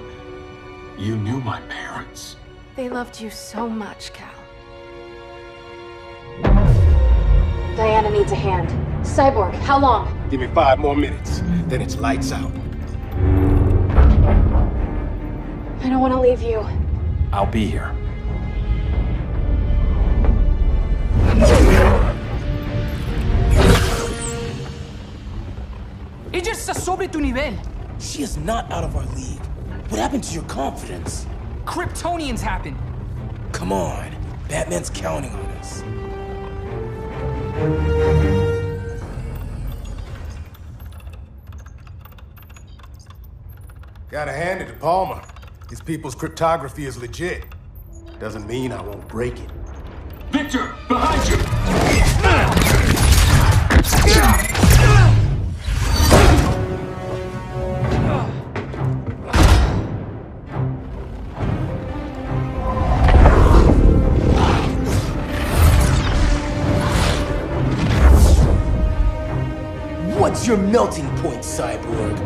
S8: You knew my parents.
S2: They loved you so much, Cal. Diana needs a hand. Cyborg, how long?
S5: Give me 5 more minutes, then it's lights out.
S2: I don't want to leave you.
S8: I'll be here.
S21: Ella está sobre tu nivel.
S4: She is not out of our league. What happened to your confidence?
S21: Kryptonians happen.
S4: Come on. Batman's counting on us.
S5: Gotta hand it to Palmer. His people's cryptography is legit. Doesn't mean I won't break it.
S8: Victor, behind you!
S4: What's your melting point, Cyborg?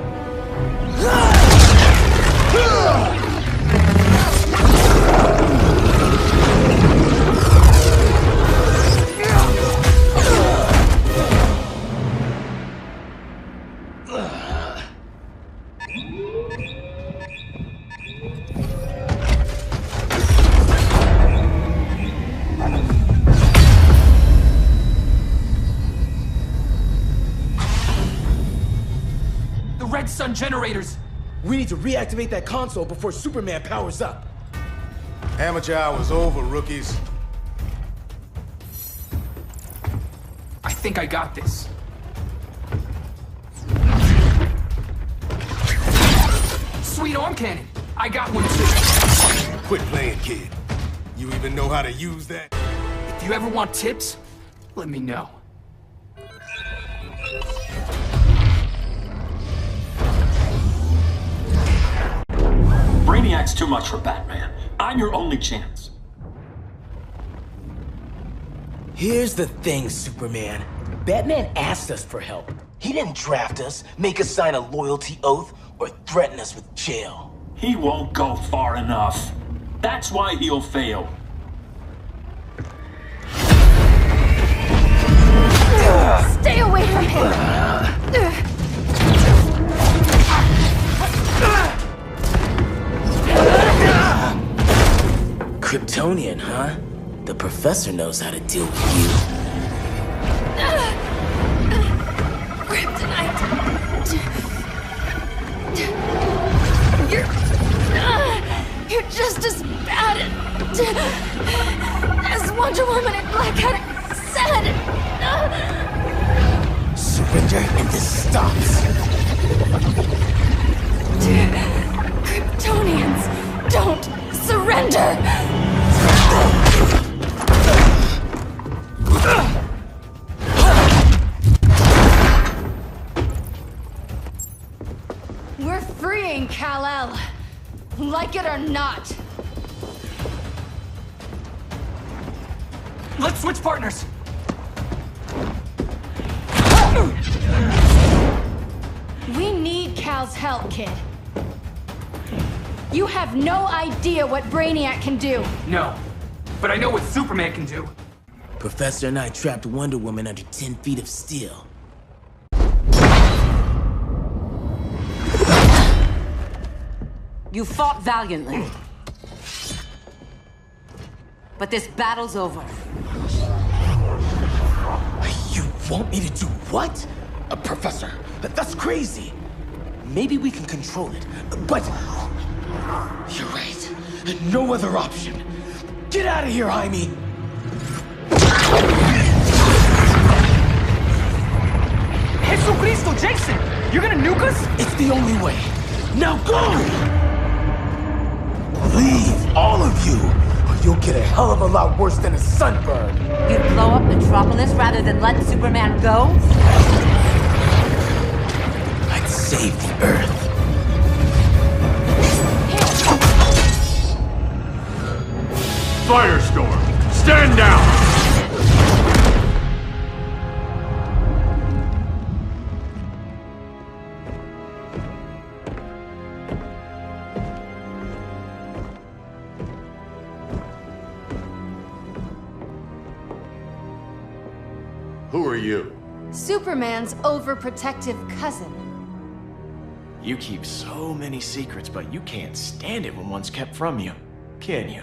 S21: Red Sun generators!
S4: We need to reactivate that console before Superman powers up.
S5: Amateur hour's over, rookies.
S21: I think I got this. Sweet arm cannon! I got one too!
S5: Quit playing, kid. You even know how to use that?
S21: If you ever want tips, let me know.
S8: Brainiac's too much for Batman. I'm your only chance.
S4: Here's the thing, Superman. Batman asked us for help. He didn't draft us, make us sign a loyalty oath, or threaten us with jail.
S8: He won't go far enough. That's why he'll fail.
S2: Stay away from him!
S4: Kryptonian, huh? The professor knows how to deal with you.
S2: Kryptonite! You're just as bad as Wonder Woman and Black Adam said!
S4: Surrender and this stops!
S2: Kryptonians don't surrender! We're freeing Kal-El, like it or not.
S21: Let's switch partners!
S2: We need Cal's help, kid. You have no idea what Brainiac can do.
S21: No, but I know what Superman can do.
S4: Professor and I trapped Wonder Woman under 10 feet of steel.
S6: You fought valiantly. But this battle's over.
S4: You want me to do what? Professor, that's crazy. Maybe we can control it, but... You're right. No other option. Get out of here, Jaime!
S21: Jesucristo, Jason! You're gonna nuke us?
S4: It's the only way. Now go! Leave, all of you, or you'll get a hell of a lot worse than a sunburn.
S6: You'd blow up Metropolis rather than let Superman go?
S4: I'd save the Earth.
S3: Firestorm, stand down! Who are you?
S2: Superman's overprotective cousin.
S9: You keep so many secrets, but you can't stand it when one's kept from you, can you?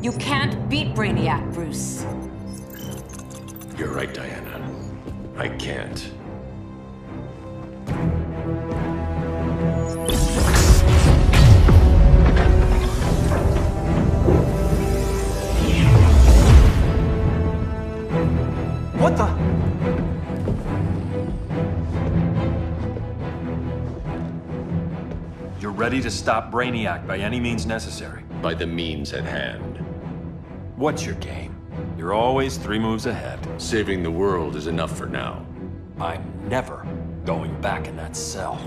S6: You can't beat Brainiac, Bruce.
S3: You're right, Diana. I can't.
S21: What the?
S8: You're ready to stop Brainiac by any means necessary.
S3: By the means at hand.
S8: What's your game? You're always 3 moves ahead.
S3: Saving the world is enough for now.
S8: I'm never going back in that cell.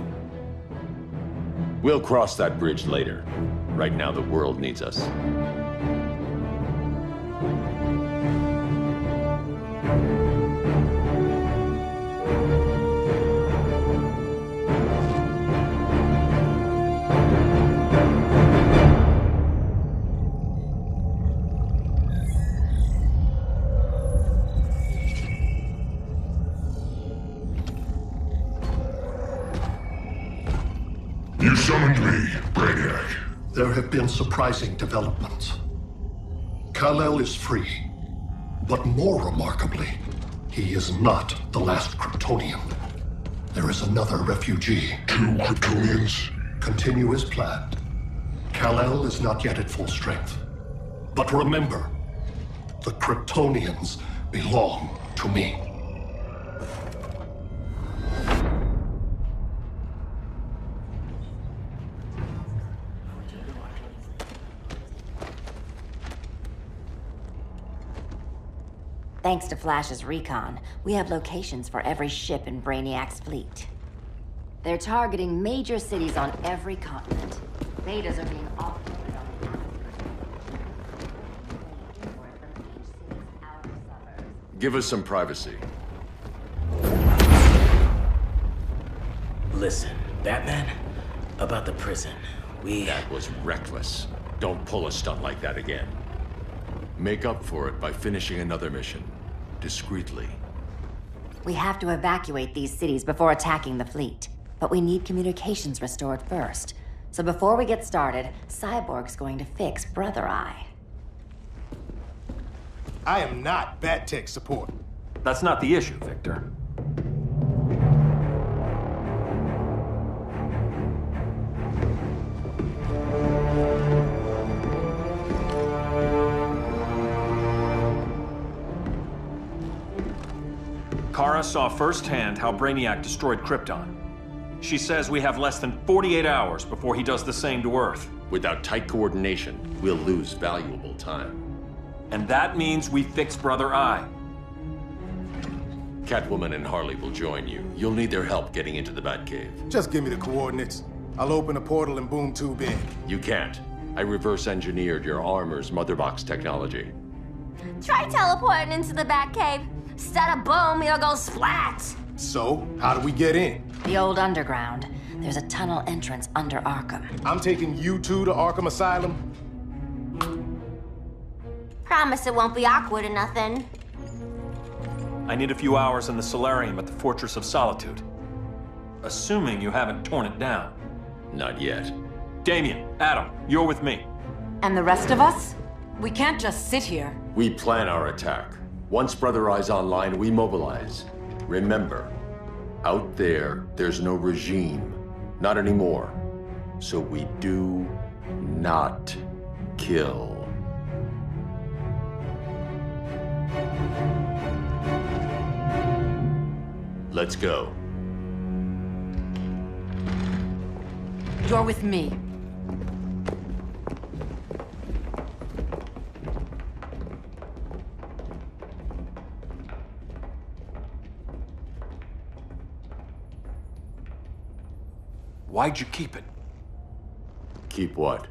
S3: We'll cross that bridge later. Right now, the world needs us.
S7: You summoned me, Brainiac.
S15: There have been surprising developments. Kal-El is free, but more remarkably, he is not the last Kryptonian. There is another refugee.
S7: 2 Kryptonians?
S15: Continue as planned. Kal-El is not yet at full strength. But remember, the Kryptonians belong to me.
S6: Thanks to Flash's recon, we have locations for every ship in Brainiac's fleet. They're targeting major cities on every continent. Betas are being offloaded on the
S3: Give us some privacy.
S9: Listen, Batman, about the prison,
S3: That was reckless. Don't pull a stunt like that again. Make up for it by finishing another mission. Discreetly.
S6: We have to evacuate these cities before attacking the fleet. But we need communications restored first. So before we get started, Cyborg's going to fix Brother Eye.
S5: I am not Bat-Tech support.
S8: That's not the issue, Victor. Kara saw firsthand how Brainiac destroyed Krypton. She says we have less than 48 hours before he does the same to Earth.
S3: Without tight coordination, we'll lose valuable time.
S8: And that means we fix Brother Eye.
S3: Catwoman and Harley will join you. You'll need their help getting into the Batcave.
S5: Just give me the coordinates. I'll open a portal and boom tube in.
S3: You can't. I reverse engineered your armor's motherbox technology.
S12: Try teleporting into the Batcave. Instead of boom, you'll go splat.
S5: So, how do we get in?
S6: The old underground. There's a tunnel entrance under Arkham.
S5: I'm taking you two to Arkham Asylum.
S12: Promise it won't be awkward or nothing.
S8: I need a few hours in the solarium at the Fortress of Solitude. Assuming you haven't torn it down.
S3: Not yet.
S8: Damien, Adam, you're with me.
S6: And the rest of us? We can't just sit here.
S3: We plan our attack. Once Brother Eye's online, we mobilize. Remember, out there, there's no regime. Not anymore. So we do not kill. Let's go.
S6: You're with me.
S8: Why'd you keep it?
S3: Keep what?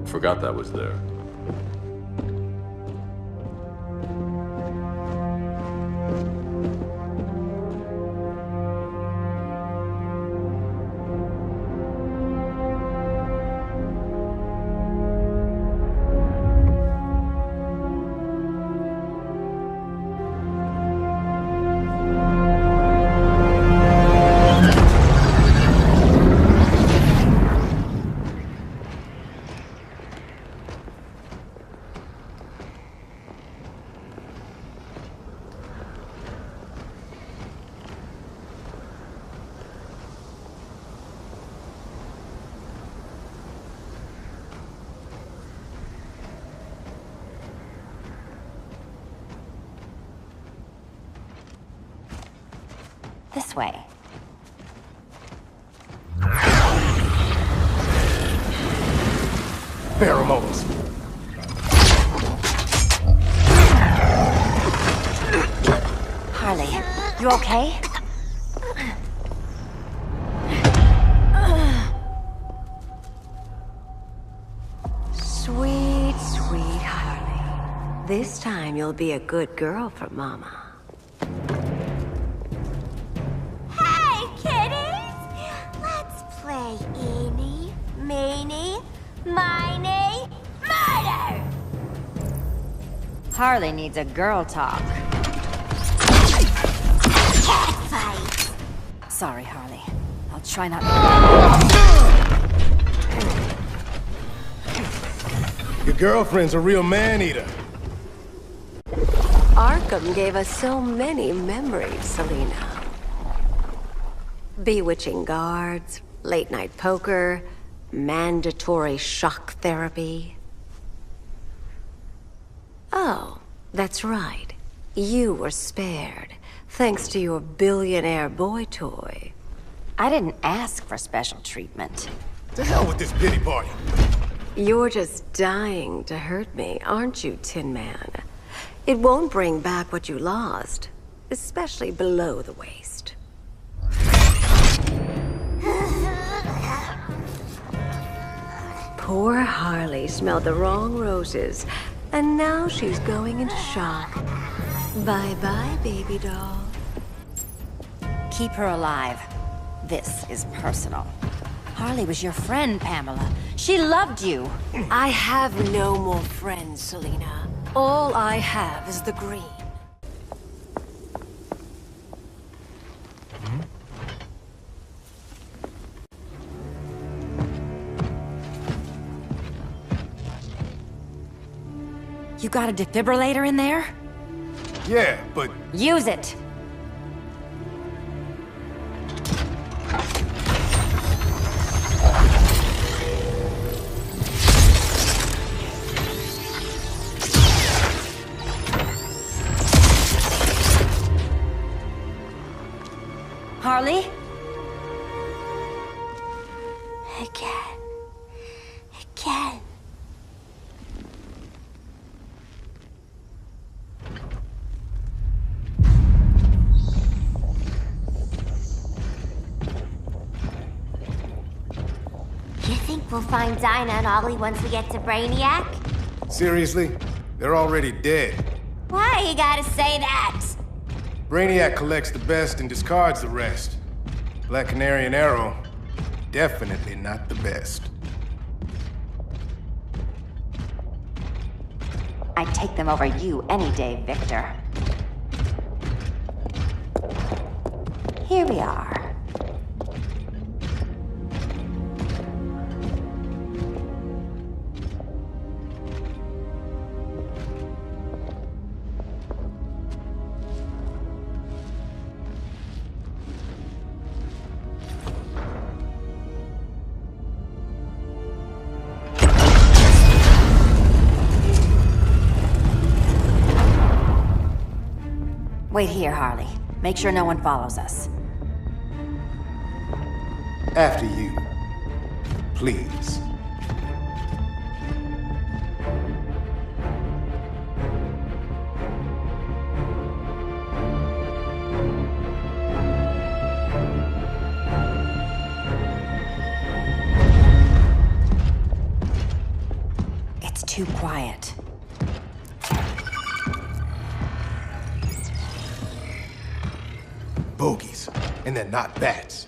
S3: Forgot that was there.
S6: This way.
S5: Pheromones.
S6: Harley, you okay?
S13: Sweet, sweet Harley. This time you'll be a good girl for Mama.
S6: Harley needs a girl talk. Sorry, Harley. I'll try not
S5: Your girlfriend's a real man-eater.
S13: Arkham gave us so many memories, Selina. Bewitching guards, late-night poker, mandatory shock therapy. Oh, that's right. You were spared, thanks to your billionaire boy toy.
S6: I didn't ask for special treatment.
S5: To hell with this pity party.
S13: You're just dying to hurt me, aren't you, Tin Man? It won't bring back what you lost, especially below the waist. Poor Harley smelled the wrong roses, and now she's going into shock. Bye-bye, baby doll.
S6: Keep her alive. This is personal. Harley was your friend, Pamela. She loved you.
S13: I have no more friends, Selina. All I have is the green.
S6: You got a defibrillator in there?
S5: Yeah, but...
S6: Use it! Harley?
S12: Again. You think we'll find Dinah and Ollie once we get to Brainiac?
S5: Seriously? They're already dead.
S12: Why you gotta say that?
S5: Brainiac collects the best and discards the rest. Black Canary and Arrow, definitely not the best.
S6: I'd take them over you any day, Victor. Here we are. Wait here, Harley. Make sure no one follows us.
S5: After you. Please.
S6: It's too quiet.
S5: Bogies. And they're not bats.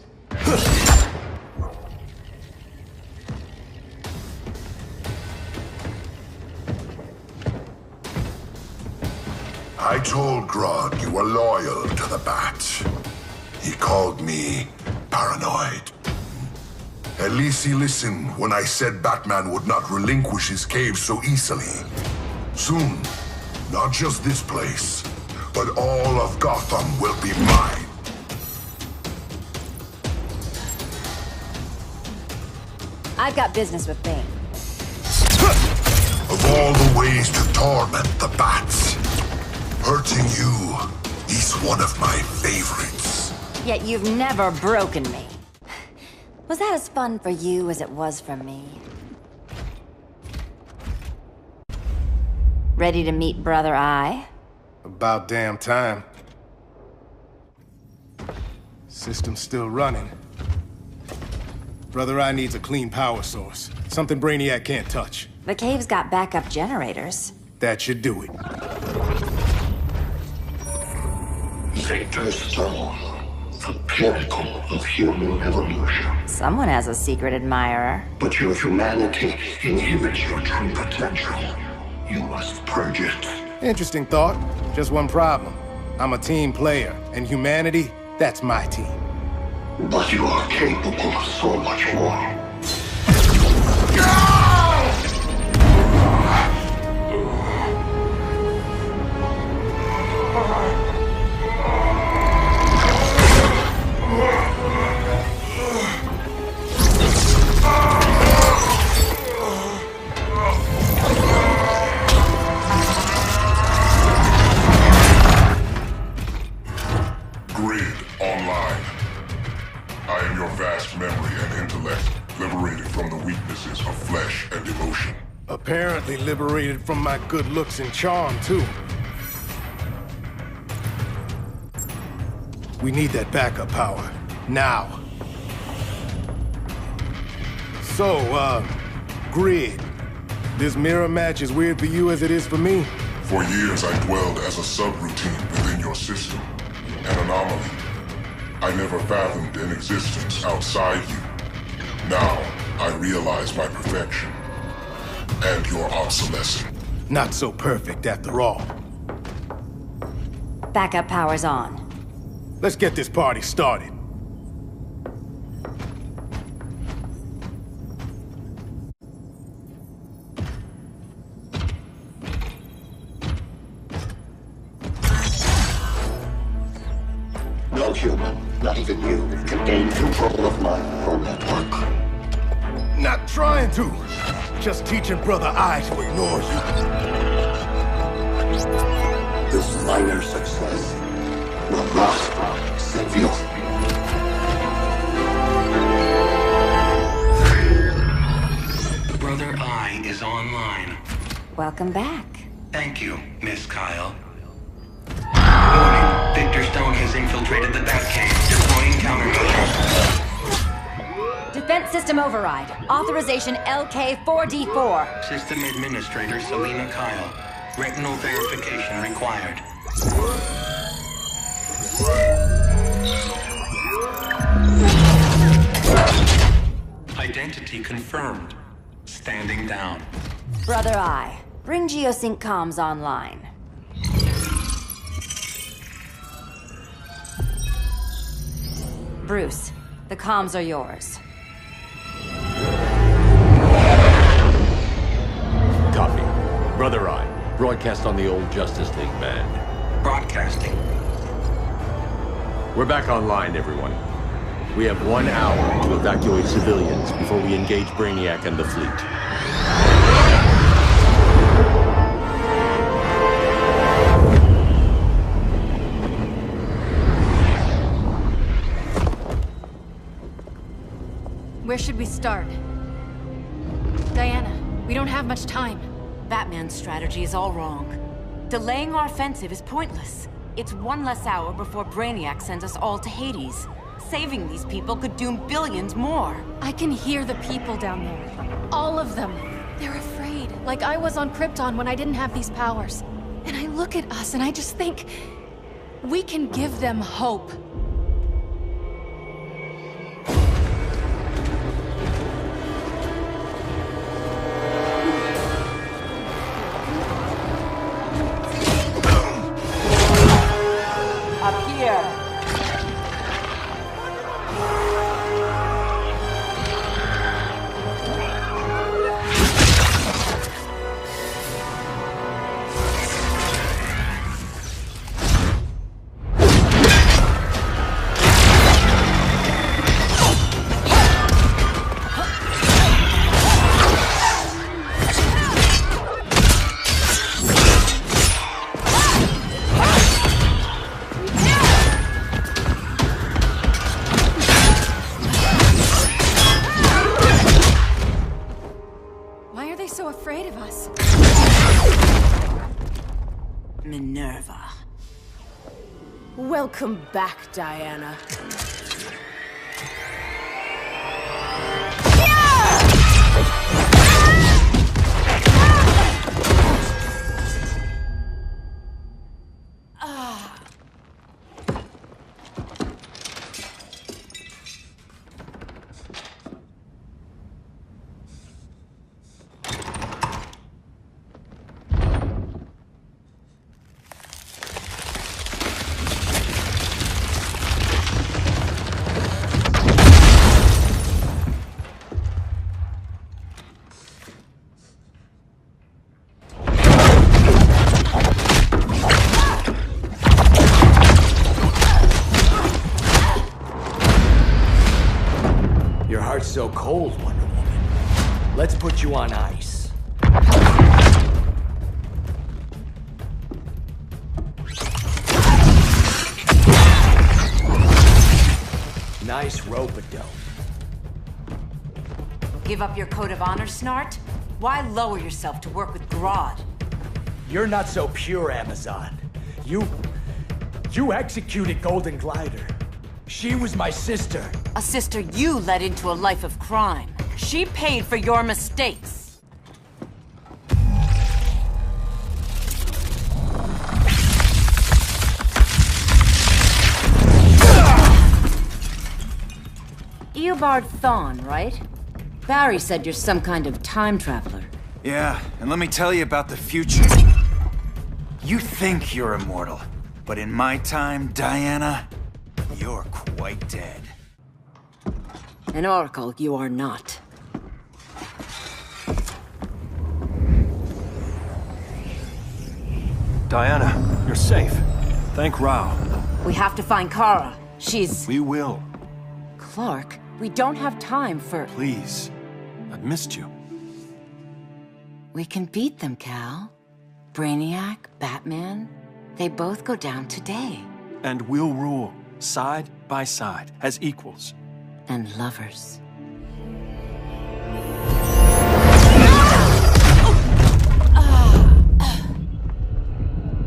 S7: I told Grodd you were loyal to the Bats. He called me paranoid. At least he listened when I said Batman would not relinquish his cave so easily. Soon, not just this place, but all of Gotham will be mine.
S6: I've got business with Bane.
S7: Of all the ways to torment the Bats, hurting you is one of my favorites.
S6: Yet you've never broken me. Was that as fun for you as it was for me? Ready to meet Brother Eye?
S5: About damn time. System's still running. Brother Eye needs a clean power source. Something Brainiac can't touch.
S6: The cave's got backup generators.
S5: That should do it.
S15: Victor Stone, the pinnacle of human evolution.
S6: Someone has a secret admirer.
S15: But your humanity inhibits your true potential. You must purge it.
S5: Interesting thought. Just one problem. I'm a team player, and humanity, that's my team.
S15: But you are capable of so much more.
S7: Grid online. I am your vast memory and intellect, liberated from the weaknesses of flesh and emotion.
S5: Apparently liberated from my good looks and charm, too. We need that backup power. Now. So, Grid. This mirror match as weird for you as it is for me?
S7: For years I dwelled as a subroutine within your system. An anomaly. I never fathomed an existence outside you. Now, I realize my perfection. And your obsolescence.
S5: Not so perfect after all.
S6: Backup power's on.
S5: Let's get this party started.
S15: No human, not even you, can gain control of my neural network.
S5: Not trying to. Just teaching Brother Eye to ignore you.
S15: This minor success will not save you.
S1: Brother Eye is online.
S6: Welcome back.
S1: Thank you, Miss Kyle. Warning, Victor Stone has infiltrated the Batcave, deploying countermeasures.
S6: Defense system override. Authorization LK4D4.
S1: System Administrator Selena Kyle. Retinal verification required. Identity confirmed. Standing down.
S6: Brother Eye, bring Geosync comms online. Bruce, the comms are yours.
S3: Copy. Brother Eye, broadcast on the old Justice League band.
S1: Broadcasting.
S3: We're back online, everyone. We have 1 hour to evacuate civilians before we engage Brainiac and the fleet.
S2: Where should we start? Diana, we don't have much time.
S22: Batman's strategy is all wrong. Delaying our offensive is pointless. It's 1 less hour before Brainiac sends us all to Hades. Saving these people could doom billions more.
S2: I can hear the people down there. All of them. They're afraid, like I was on Krypton when I didn't have these powers. And I look at us and I just think, we can give them hope.
S22: Up here.
S2: Why are they so afraid of us?
S22: Minerva.
S20: Welcome back, Diana.
S4: so cold, Wonder Woman. Let's put you on ice. Nice rope-a-dope.
S22: Give up your code of honor, Snart? Why lower yourself to work with Grodd?
S4: You're not so pure, Amazon. You executed Golden Glider. She was my sister.
S22: A sister you led into a life of crime. She paid for your mistakes. Eobard Thawne, right? Barry said you're some kind of time traveler.
S11: Yeah, and let me tell you about the future. You think you're immortal, but in my time, Diana, you're quite dead.
S22: An oracle, you are not.
S8: Diana, you're safe. Thank Rao.
S22: We have to find Kara. She's...
S8: We will.
S22: Clark, we don't have time for...
S8: Please. I've missed you.
S22: We can beat them, Cal. Brainiac, Batman, they both go down today.
S8: And we'll rule, side by side, as equals.
S22: And lovers.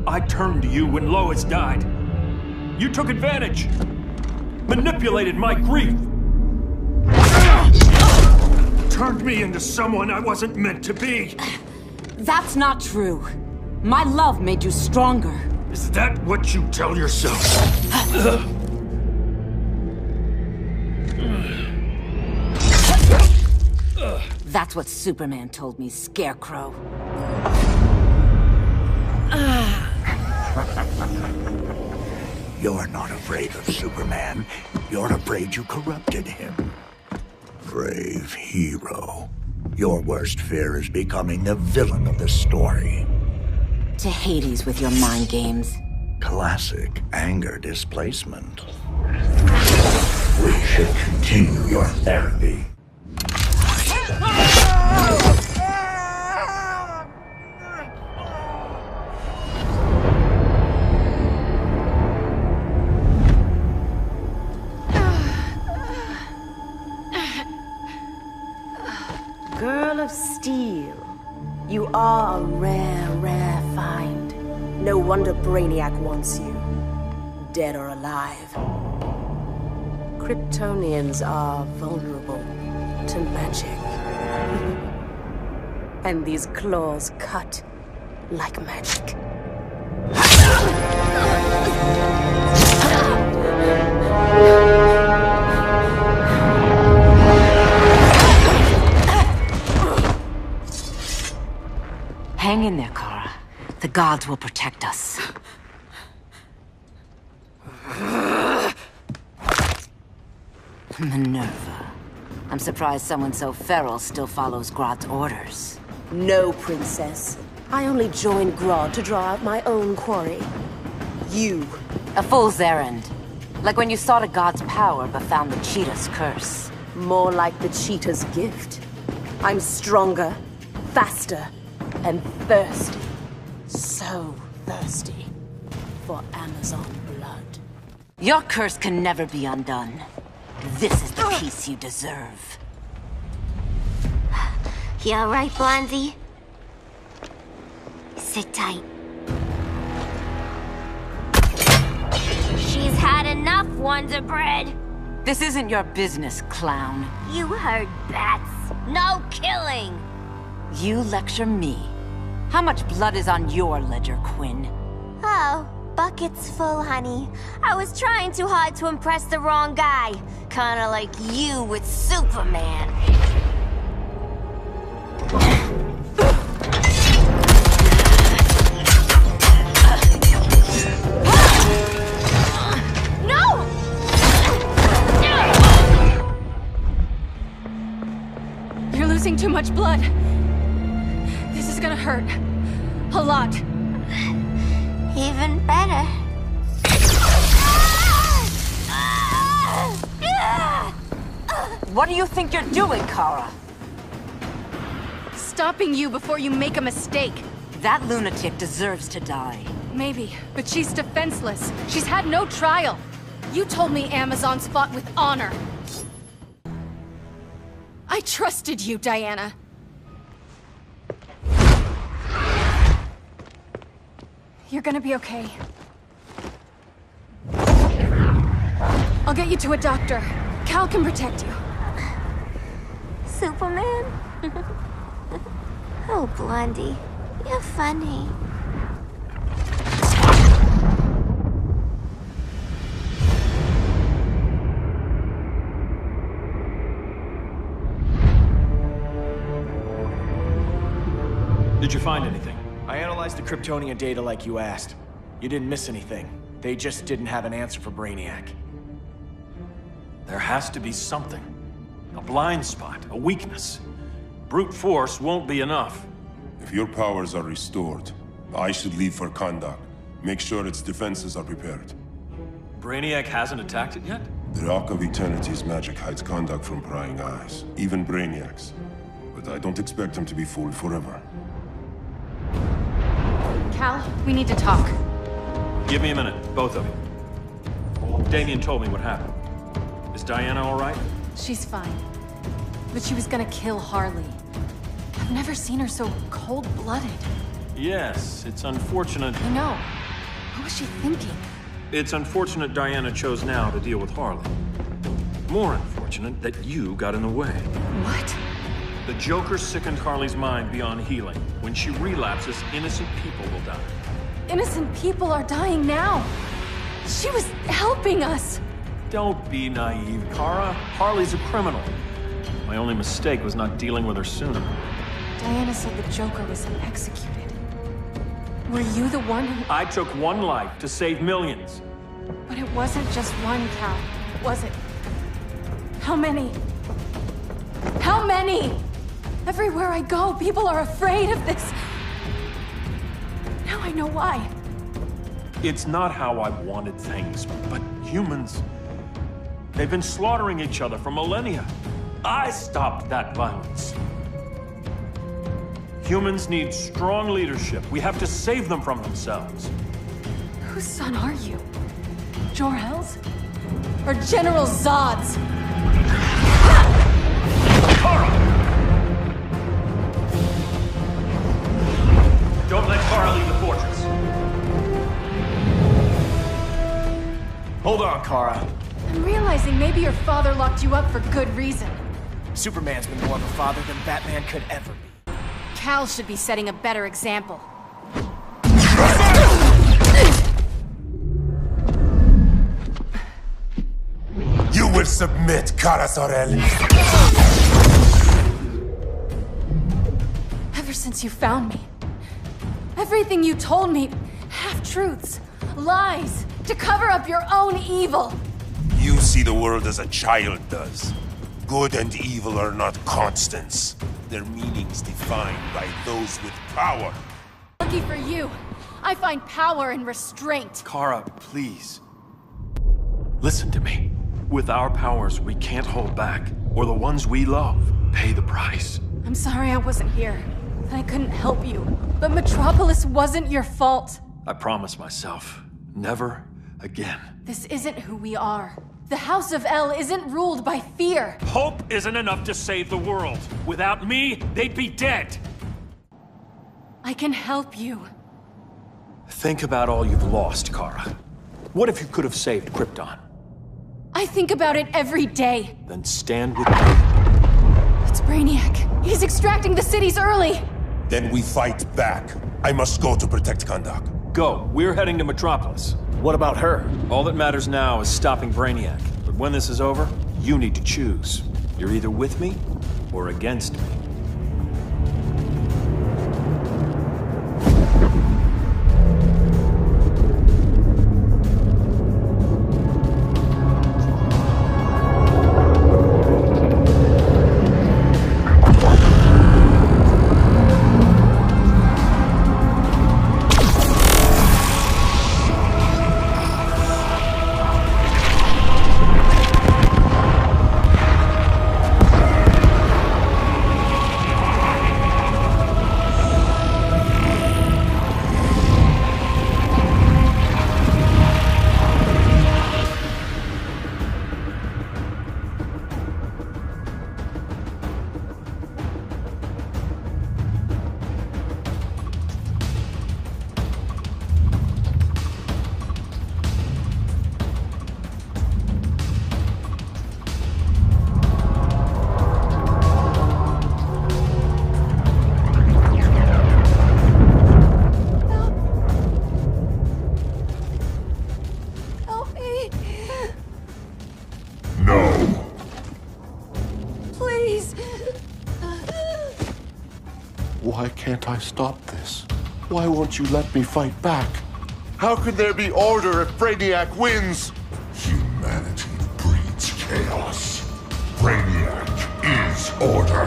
S8: I turned to you when Lois died. You took advantage. Manipulated my grief. Turned me into someone I wasn't meant to be.
S22: That's not true. My love made you stronger.
S8: Is that what you tell yourself?
S22: That's what Superman told me, Scarecrow.
S16: You're not afraid of Superman. You're afraid you corrupted him. Brave hero. Your worst fear is becoming the villain of the story.
S22: To Hades with your mind games.
S16: Classic anger displacement. We should continue your therapy.
S20: Girl of Steel, you are a rare, rare find. No wonder Brainiac wants you, dead or alive. Kryptonians are vulnerable to magic. And these claws cut like magic.
S22: Hang in there, Kara. The gods will protect us. Minerva. I'm surprised someone so feral still follows Grodd's orders.
S20: No, Princess. I only joined Grodd to draw out my own quarry. You.
S22: A fool's errand. Like when you sought a god's power but found the cheetah's curse.
S20: More like the cheetah's gift. I'm stronger, faster, and thirsty. So thirsty for Amazon blood.
S22: Your curse can never be undone. This is the peace you deserve.
S12: You alright, Blondie? Sit tight. She's had enough, Wonder Bread.
S22: This isn't your business, clown.
S12: You heard bats. No killing.
S22: You lecture me. How much blood is on your ledger, Quinn?
S12: Oh, bucket's full, honey. I was trying too hard to impress the wrong guy. Kinda like you with Superman.
S2: No! You're losing too much blood. This is gonna hurt. A lot.
S12: Even better.
S22: What do you think you're doing, Kara?
S2: Stopping you before you make a mistake.
S22: That lunatic deserves to die.
S2: Maybe, but she's defenseless. She's had no trial. You told me Amazons fought with honor. I trusted you, Diana. You're gonna be okay. I'll get you to a doctor. Cal can protect you.
S12: Superman? Oh, Blondie, you're funny.
S8: Did you find anything?
S9: I analyzed the Kryptonian data like you asked. You didn't miss anything. They just didn't have an answer for Brainiac.
S8: There has to be something. A blind spot, a weakness. Brute force won't be enough.
S14: If your powers are restored, I should leave for Kahndaq. Make sure its defenses are prepared.
S8: Brainiac hasn't attacked it yet?
S14: The Rock of Eternity's magic hides Kahndaq from prying eyes, even Brainiac's. But I don't expect him to be fooled forever.
S2: Cal, we need to talk.
S8: Give me a minute, both of you. Damien told me what happened. Is Diana all right?
S2: She's fine. But she was gonna kill Harley. I've never seen her so cold-blooded.
S8: Yes, it's unfortunate.
S2: I know. What was she thinking?
S8: It's unfortunate Diana chose now to deal with Harley. More unfortunate that you got in the way.
S2: What?
S8: The Joker sickened Harley's mind beyond healing. When she relapses, innocent people will die.
S2: Innocent people are dying now. She was helping us.
S8: Don't be naive, Kara. Harley's a criminal. My only mistake was not dealing with her sooner.
S2: Diana said the Joker was executed. Were you the one who...
S8: I took one life to save millions.
S2: But it wasn't just one, Cal, was it? How many? How many? Everywhere I go, people are afraid of this. Now I know why.
S8: It's not how I wanted things, but humans... They've been slaughtering each other for millennia. I stopped that violence. Humans need strong leadership. We have to save them from themselves.
S2: Whose son are you? Jor-El's? Or General Zod's?
S8: Kara! Don't let Kara leave the fortress.
S9: Hold on, Kara.
S2: I'm realizing maybe your father locked you up for good reason.
S9: Superman's been more of a father than Batman could ever be.
S2: Cal should be setting a better example.
S5: You will submit, Kara Zor-El.
S2: Ever since you found me, everything you told me, half-truths, lies, to cover up your own evil.
S5: You see the world as a child does. Good and evil are not constants. Their meanings defined by those with power.
S2: Lucky for you, I find power in restraint.
S8: Kara, please. Listen to me. With our powers, we can't hold back, or the ones we love pay the price.
S2: I'm sorry I wasn't here. I couldn't help you. But Metropolis wasn't your fault.
S8: I promise myself, never again.
S2: This isn't who we are. The House of El isn't ruled by fear.
S8: Hope isn't enough to save the world. Without me, they'd be dead.
S2: I can help you.
S8: Think about all you've lost, Kara. What if you could have saved Krypton?
S2: I think about it every day.
S8: Then stand with me.
S2: It's Brainiac. He's extracting the cities early.
S5: Then we fight back. I must go to protect Kahndaq.
S8: Go. We're heading to Metropolis.
S9: What about her?
S8: All that matters now is stopping Brainiac. But when this is over, you need to choose. You're either with me or against me.
S14: Why can't I stop this? Why won't you let me fight back? How can there be order if Brainiac wins?
S7: Humanity breeds chaos. Brainiac is order.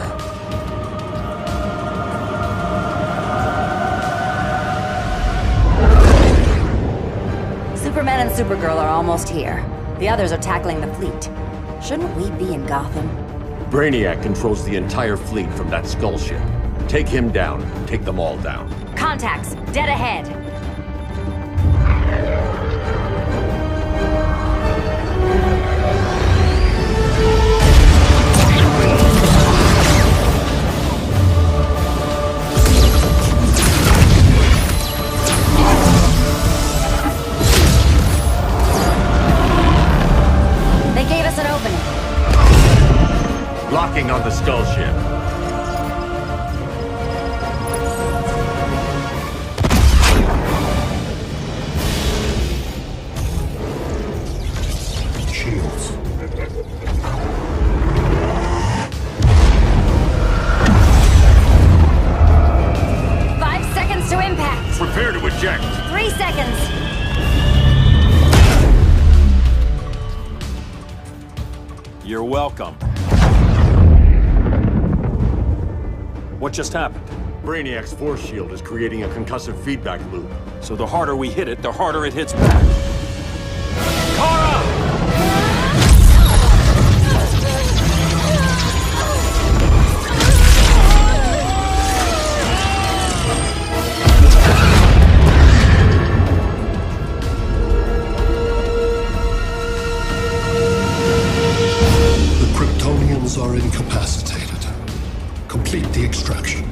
S6: Superman and Supergirl are almost here. The others are tackling the fleet. Shouldn't we be in Gotham?
S3: Brainiac controls the entire fleet from that skull ship. Take him down. Take them all down.
S6: Contacts, dead ahead. They gave us an opening.
S3: Locking on the skull ship.
S15: Shields.
S6: Five seconds to impact.
S3: Prepare to eject.
S6: 3 seconds.
S8: You're welcome. What just happened?
S3: Brainiac's force shield is creating a concussive feedback loop.
S8: So the harder we hit it, the harder it hits back. Kara!
S15: The Kryptonians are incapacitated. Complete the extraction.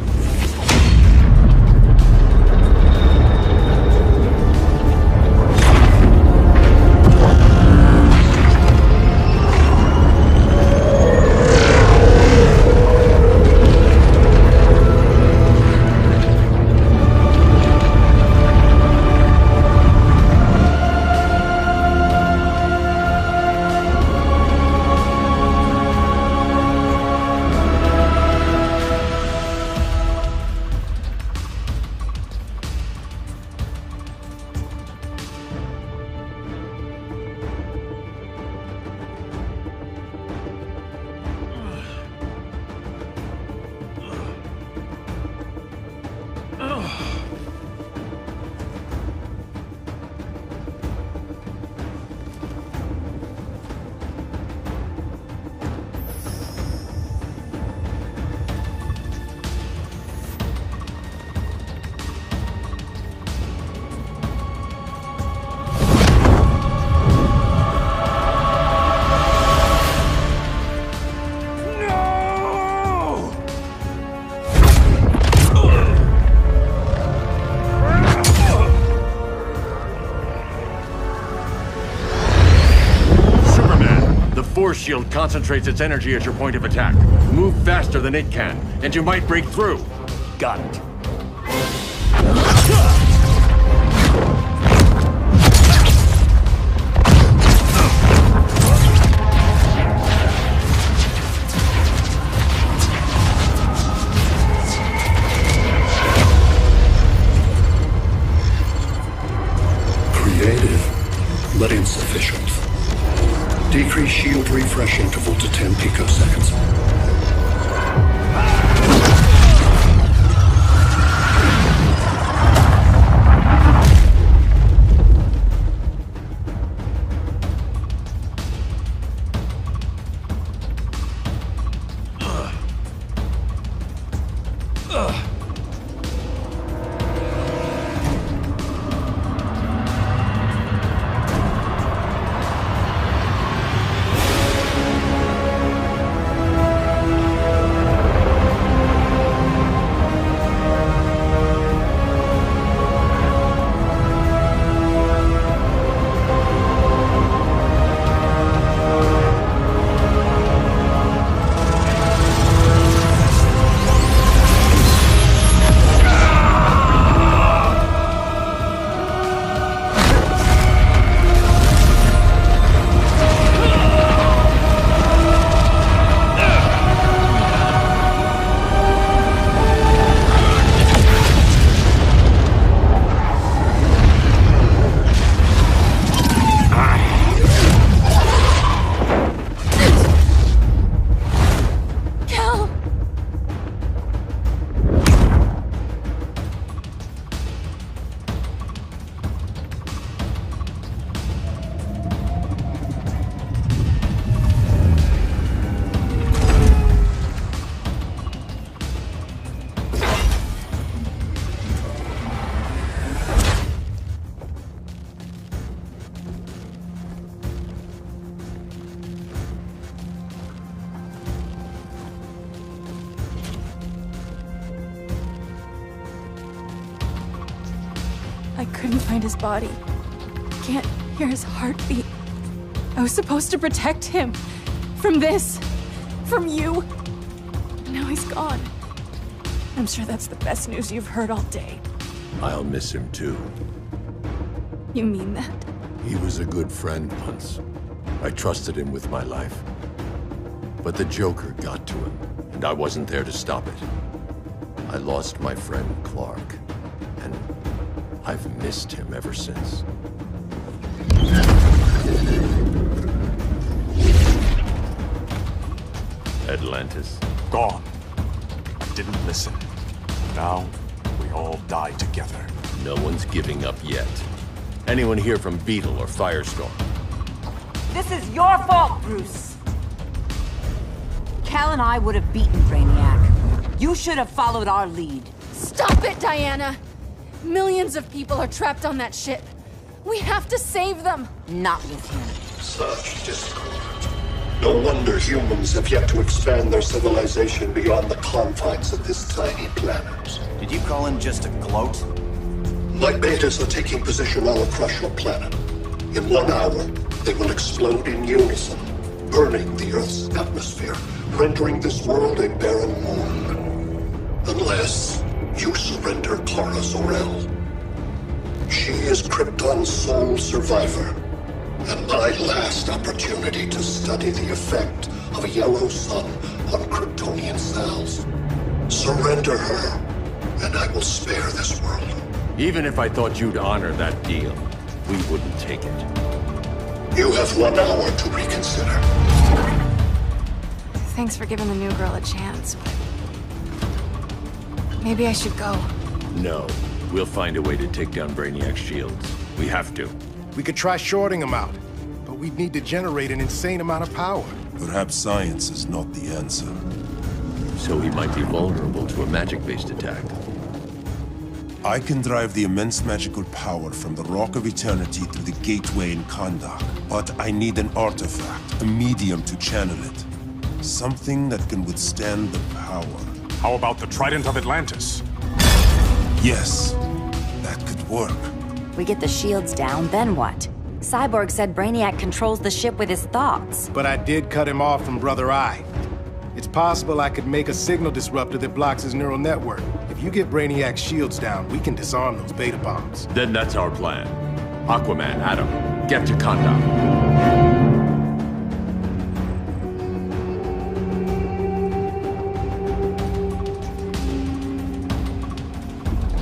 S3: Force shield concentrates its energy at your point of attack. Move faster than it can, and you might break through. Got it.
S15: Creative, but insufficient. Decrease shield refresh interval to 10 picoseconds.
S2: I couldn't find his body. Can't hear his heartbeat. I was supposed to protect him. From this. From you. And now he's gone. I'm sure that's the best news you've heard all day.
S3: I'll miss him too.
S2: You mean that?
S3: He was a good friend once. I trusted him with my life. But the Joker got to him, and I wasn't there to stop it. I lost my friend Clark, and I've missed him ever since. Atlantis.
S10: Gone. I didn't listen. Now, we all die together.
S3: No one's giving up yet. Anyone here from Beetle or Firestorm?
S22: This is your fault, Bruce. Cal and I would have beaten Brainiac. You should have followed our lead.
S2: Stop it, Diana! Millions of people are trapped on that ship. We have to save them!
S22: Not with him.
S15: Such discord. No wonder humans have yet to expand their civilization beyond the confines of this tiny planet.
S11: Did you call him just a gloat?
S15: My betas are taking position all across your planet. In 1 hour, they will explode in unison, burning the Earth's atmosphere, rendering this world a barren moon. Unless you surrender Kara Zor-El. She is Krypton's sole survivor, and my last opportunity to study the effect of a yellow sun on Kryptonian cells. Surrender her, and I will spare this world.
S3: Even if I thought you'd honor that deal, we wouldn't take it.
S15: You have 1 hour to reconsider.
S2: Thanks for giving the new girl a chance, but... maybe I should go.
S3: No. We'll find a way to take down Brainiac's shields. We have to.
S5: We could try shorting him out, but we'd need to generate an insane amount of power.
S14: Perhaps science is not the answer.
S3: So he might be vulnerable to a magic-based attack.
S14: I can drive the immense magical power from the Rock of Eternity through the gateway in Kahndaq, but I need an artifact, a medium to channel it. Something that can withstand the power.
S10: How about the Trident of Atlantis?
S14: Yes, that could work.
S6: We get the shields down, then what? Cyborg said Brainiac controls the ship with his thoughts.
S5: But I did cut him off from Brother Eye. It's possible I could make a signal disruptor that blocks his neural network. If you get Brainiac's shields down, we can disarm those beta bombs.
S3: Then that's our plan. Aquaman, Adam, get to Kahndaq.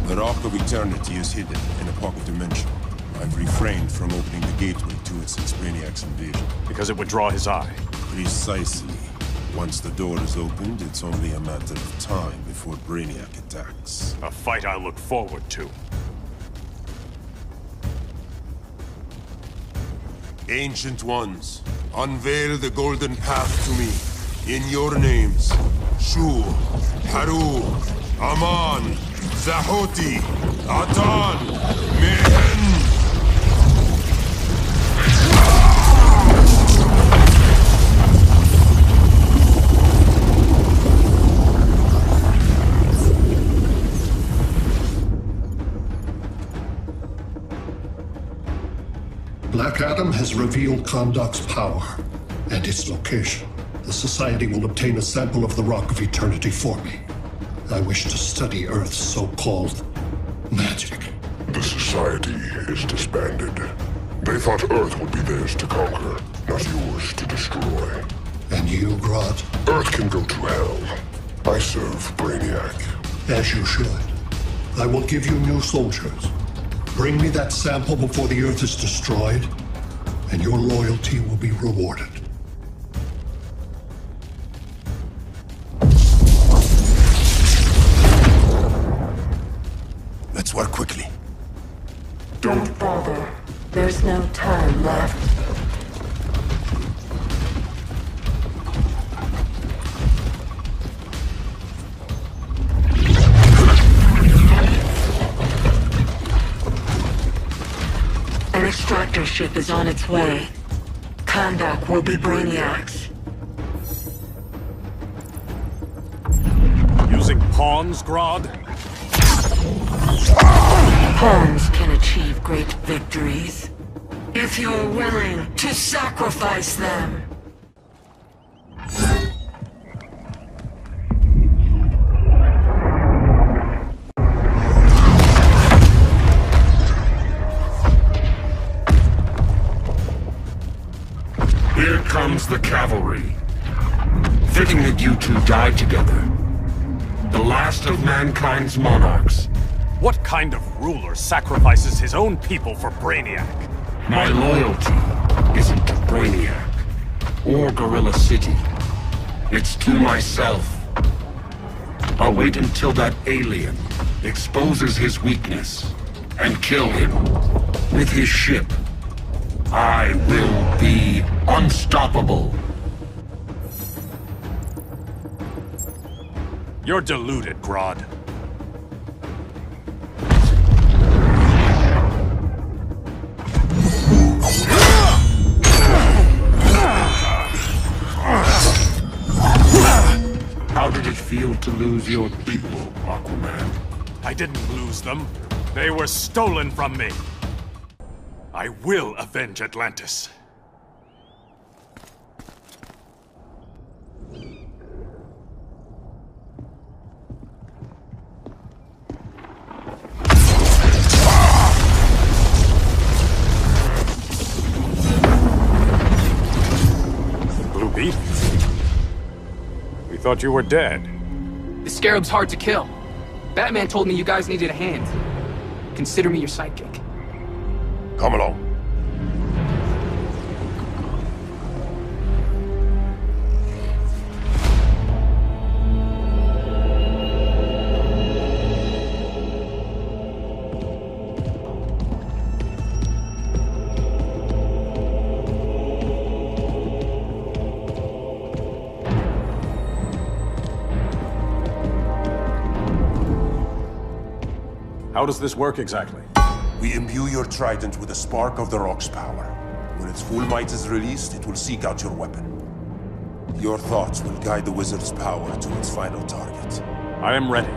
S14: The Rock of Eternity is hidden in a pocket dimension. I've refrained from opening the gateway to it since Brainiac's invasion.
S10: Because it would draw his eye.
S14: Precisely. Once the door is opened, it's only a matter of time before Brainiac attacks.
S10: A fight I look forward to.
S14: Ancient Ones, unveil the golden path to me. In your names, Shu, Haru, Aman, Zahoti, Adan, Mehen!
S15: Black Adam has revealed Kahndaq's power and its location. The Society will obtain a sample of the Rock of Eternity for me. I wish to study Earth's so-called magic.
S7: The Society is disbanded. They thought Earth would be theirs to conquer, not yours to destroy.
S15: And you, Grodd?
S7: Earth can go to hell. I serve Brainiac.
S15: As you should. I will give you new soldiers. Bring me that sample before the Earth is destroyed, and your loyalty will be rewarded.
S14: Let's work quickly.
S19: Don't bother. There's no time left. An extractor ship is on its way. Kahndaq will be Brainiac's.
S10: Using pawns, Grodd?
S19: Pawns can achieve great victories if you're willing to sacrifice them.
S7: Here comes the cavalry. Fitting that you two died together. The last of mankind's monarchs.
S10: What kind of ruler sacrifices his own people for Brainiac?
S7: My loyalty isn't to Brainiac or Gorilla City. It's to myself. I'll wait until that alien exposes his weakness and kill him with his ship. I will be unstoppable.
S10: You're deluded, Grodd.
S7: How did it feel to lose your people, Aquaman?
S10: I didn't lose them. They were stolen from me. I will avenge Atlantis. Blue Beetle? We thought you were dead.
S21: The Scarab's hard to kill. Batman told me you guys needed a hand. Consider me your sidekick.
S7: Come along.
S10: How does this work exactly?
S17: We imbue your trident with a spark of the Rock's power. When its full might is released, it will seek out your weapon. Your thoughts will guide the wizard's power to its final target.
S10: I am ready.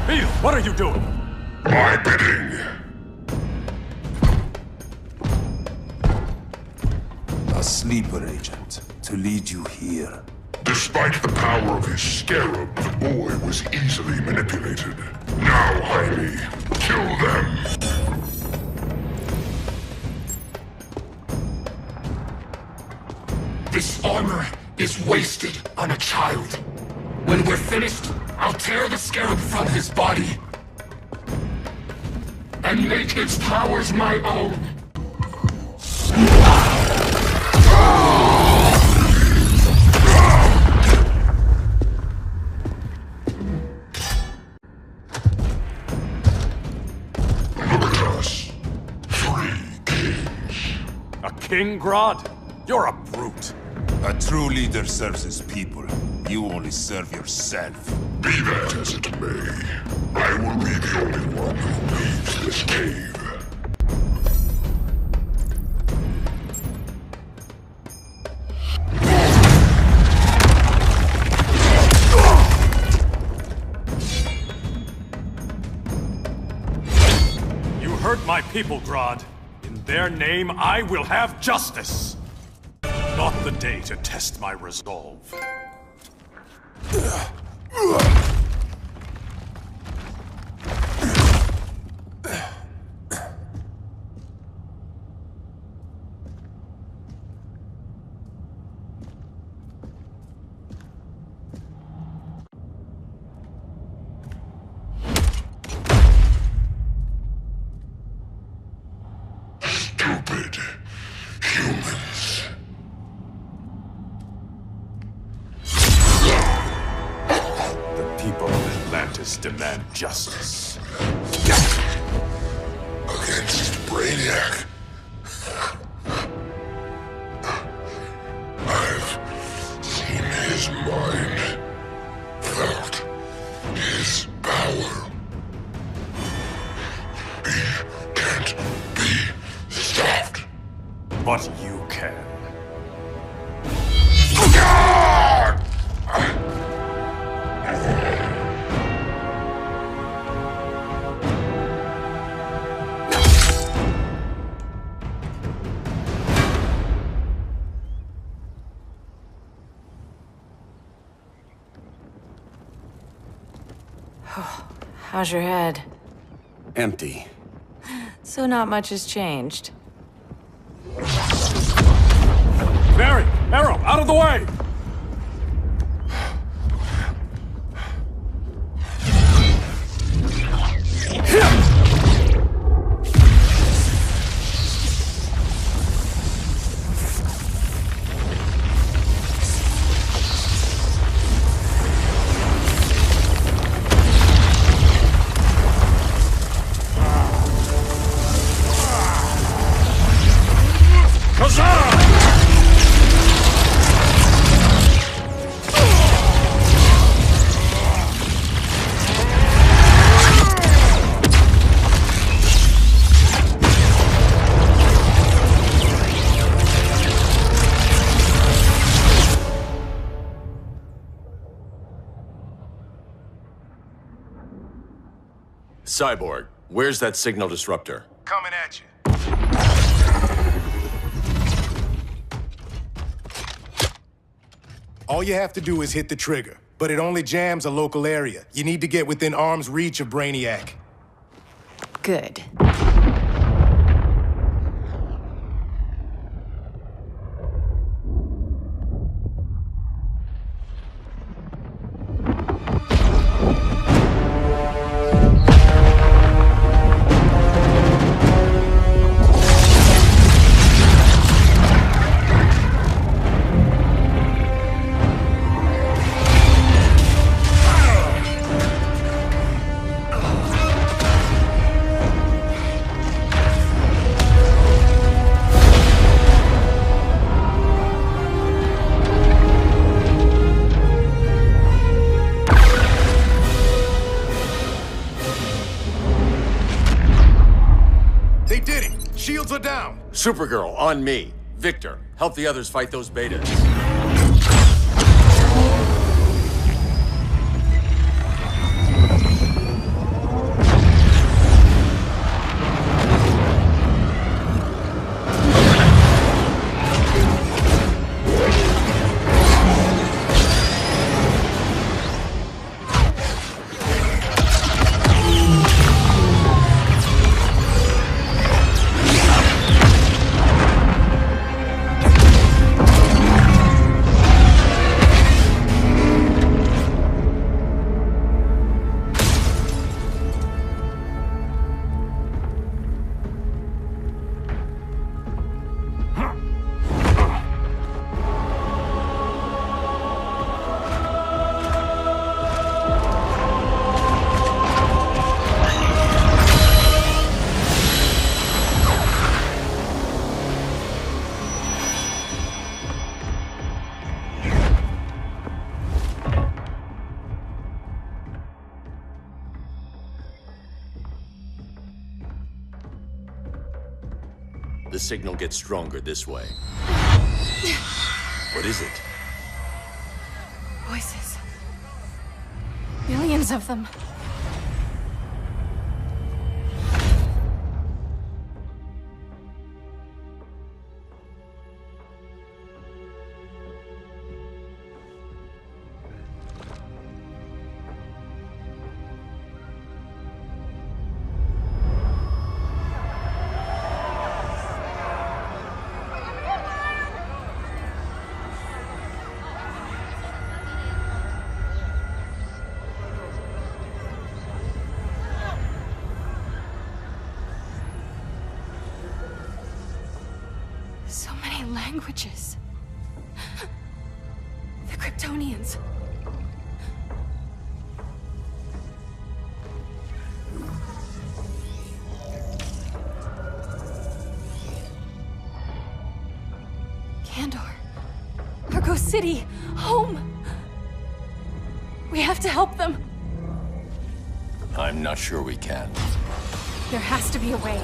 S10: Beetle, what are you doing?
S7: My bidding.
S17: A sleeper agent to lead you here.
S7: Despite the power of his scarab, the boy was easily manipulated. Now, Jaime, kill them! This armor is wasted on a child. When we're finished, I'll tear the scarab from his body and make its powers my own.
S10: King Grodd? You're a brute.
S17: A true leader serves his people. You only serve yourself.
S7: Be that as it may, I will be the only one who leaves this cave.
S10: You hurt my people, Grodd. In their name, I will have justice! Not the day to test my resolve.
S7: Stupid humans.
S10: The people of Atlantis demand justice.
S7: Against Brainiac. I've seen his mind, felt his power. He can't be stopped.
S10: But you can.
S13: How's your head?
S18: Empty.
S13: So not much has changed.
S10: Barry! Arrow! Out of the way!
S3: Cyborg, where's that signal disruptor?
S5: Coming at you. All you have to do is hit the trigger, but it only jams a local area. You need to get within arm's reach of Brainiac.
S13: Good.
S5: Shields are down!
S3: Supergirl, on me. Victor, help the others fight those betas. The signal gets stronger this way. What is it?
S2: Voices. Millions of them. So many languages. The Kryptonians. Kandor. Argo City. Home. We have to help them.
S3: I'm not sure we can.
S2: There has to be a way.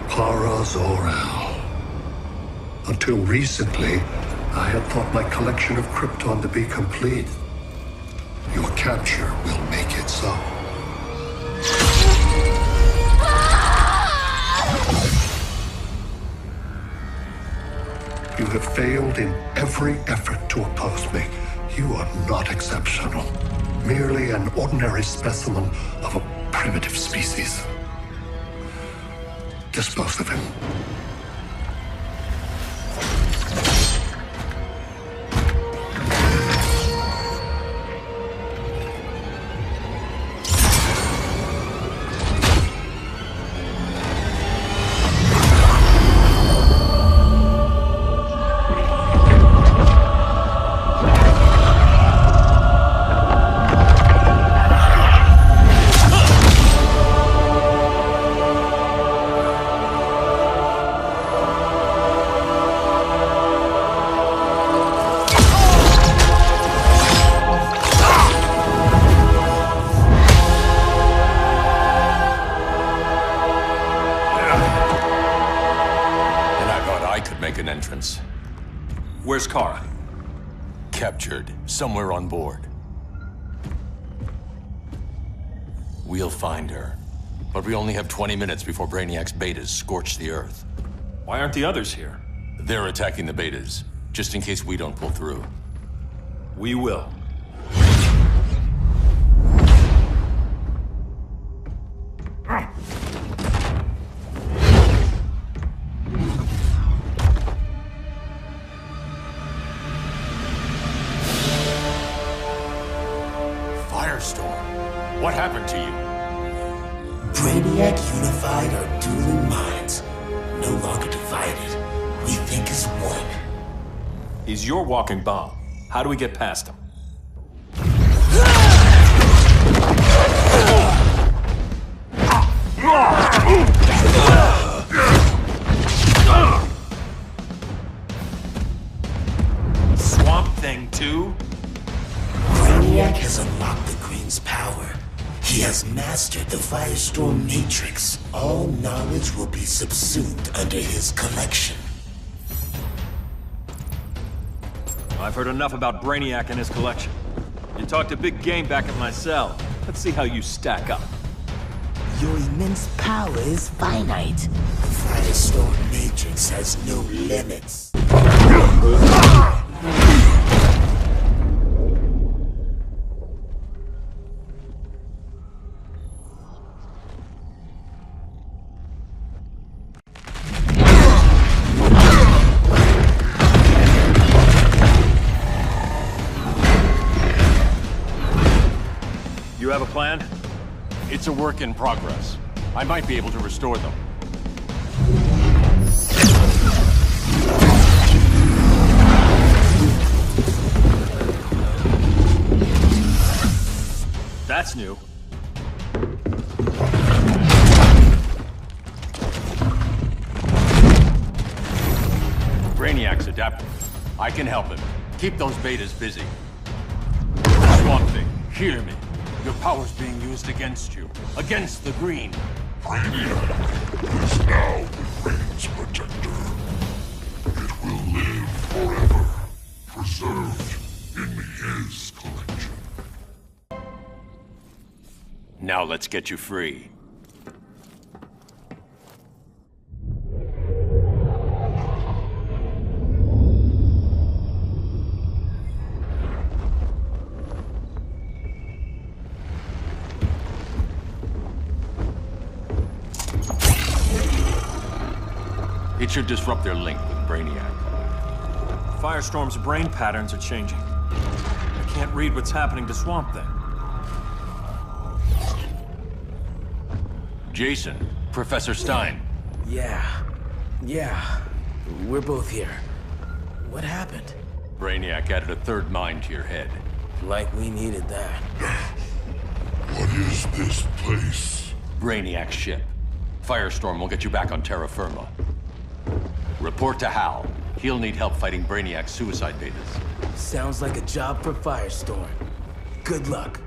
S15: Para Zor-El. Until Recently, I had thought my collection of Krypton to be complete. Your capture will make it so. You have failed in every effort to oppose me. You are not exceptional. Merely an ordinary specimen of a primitive species. Dispose of him.
S8: Where's Kara?
S3: Captured, somewhere on board. We'll find her. But we only have 20 minutes before Brainiac's betas scorch the Earth.
S8: Why aren't the others here?
S3: They're attacking the betas, just in case we don't pull through.
S8: We will.
S3: Firestorm, what happened to you?
S1: Brainiac unified our dueling minds. No longer divided. We think as one.
S8: He's your walking bomb. How do we get past him? Swamp Thing 2?
S1: Brainiac has unlocked the Green's power. He has mastered the Firestorm Matrix. All knowledge will be subsumed under his collection.
S8: I've heard enough about Brainiac and his collection. You talked a big game back at my cell. Let's see how you stack up.
S1: Your immense power is finite. The Firestorm Matrix has no limits.
S8: You have a plan?
S3: It's a work in progress. I might be able to restore them.
S8: That's new.
S3: Brainiac's adapting. I can help him. Keep those betas busy. Swamp Thing, hear me. Your power's being used against you. Against the Green.
S7: Brainiac is now the Green's protector. It will live forever, preserved in his collection.
S3: Now let's get you free. It should disrupt their link with Brainiac.
S8: Firestorm's brain patterns are changing. I can't read what's happening to Swamp Thing.
S3: Jason, Professor Stein.
S18: Yeah. We're both here. What happened?
S3: Brainiac added a third mind to your head.
S18: Like we needed that.
S7: What is this place?
S3: Brainiac's ship. Firestorm will get you back on terra firma. Report to Hal. He'll need help fighting Brainiac's suicide betas.
S18: Sounds like a job for Firestorm. Good luck.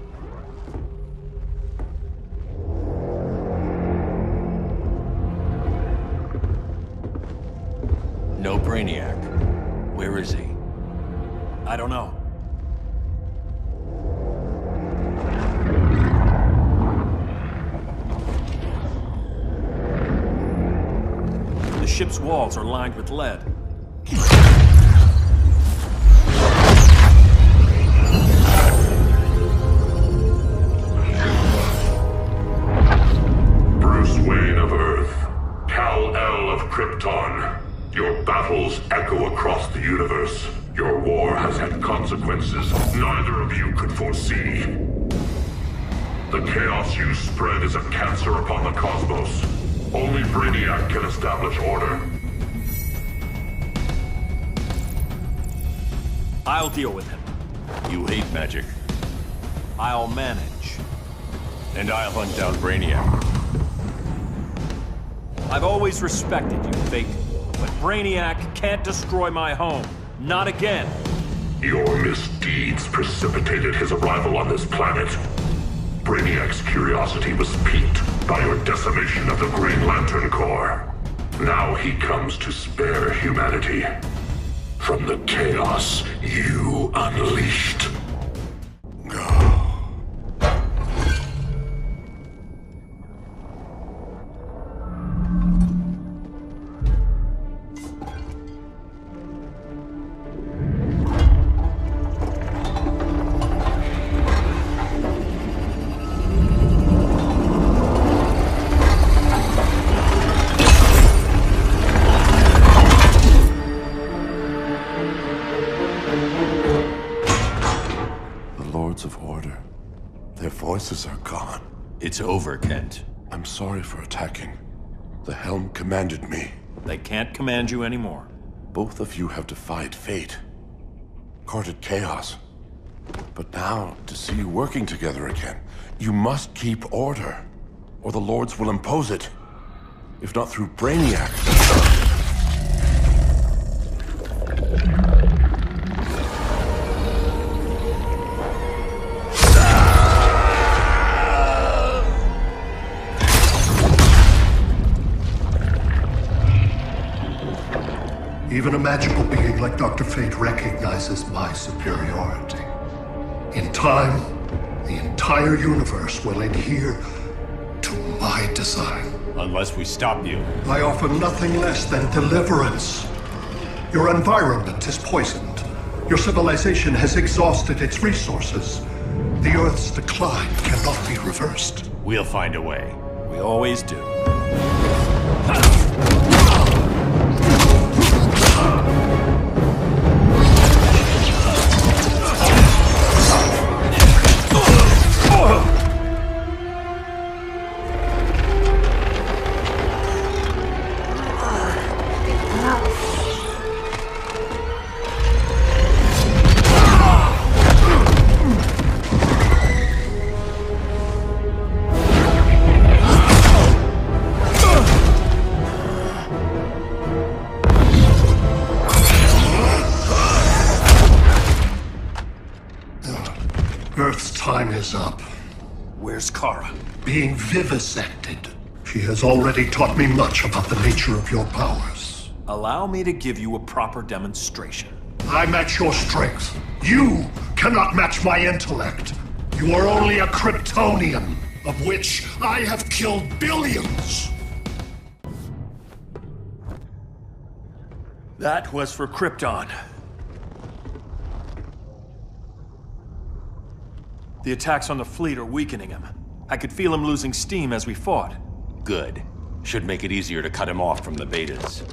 S3: No Brainiac.
S8: Or is he? I don't know. The ship's walls are lined with lead.
S7: Bruce Wayne of Earth, Kal-El of Krypton. Your battles echo across the universe. Your war has had consequences neither of you could foresee. The chaos you spread is a cancer upon the cosmos. Only Brainiac can establish order.
S8: I'll deal with him.
S3: You hate magic.
S8: I'll manage.
S3: And I'll hunt down Brainiac.
S8: I've always respected you, Fate. But Brainiac can't destroy my home. Not again.
S7: Your misdeeds precipitated his arrival on this planet. Brainiac's curiosity was piqued by your decimation of the Green Lantern Corps. Now he comes to spare humanity from the chaos you unleashed.
S14: Voices are gone.
S3: It's over, Kent.
S14: I'm sorry for attacking. The Helm commanded me.
S8: They can't command you anymore.
S14: Both of you have defied fate. Courted chaos. But now, to see you working together again, you must keep order, or the Lords will impose it. If not through Brainiac.
S15: Even a magical being like Dr. Fate recognizes my superiority. In time, the entire universe will adhere to my design.
S3: Unless we stop you.
S15: I offer nothing less than deliverance. Your environment is poisoned. Your civilization has exhausted its resources. The Earth's decline cannot be reversed.
S3: We'll find a way.
S8: We always do.
S15: Earth's time is up.
S8: Where's Kara?
S15: Being vivisected. She has already taught me much about the nature of your powers.
S8: Allow me to give you a proper demonstration.
S15: I match your strength. You cannot match my intellect. You are only a Kryptonian, of which I have killed billions.
S8: That was for Krypton. The attacks on the fleet are weakening him. I could feel him losing steam as we fought.
S3: Good. Should make it easier to cut him off from the betas.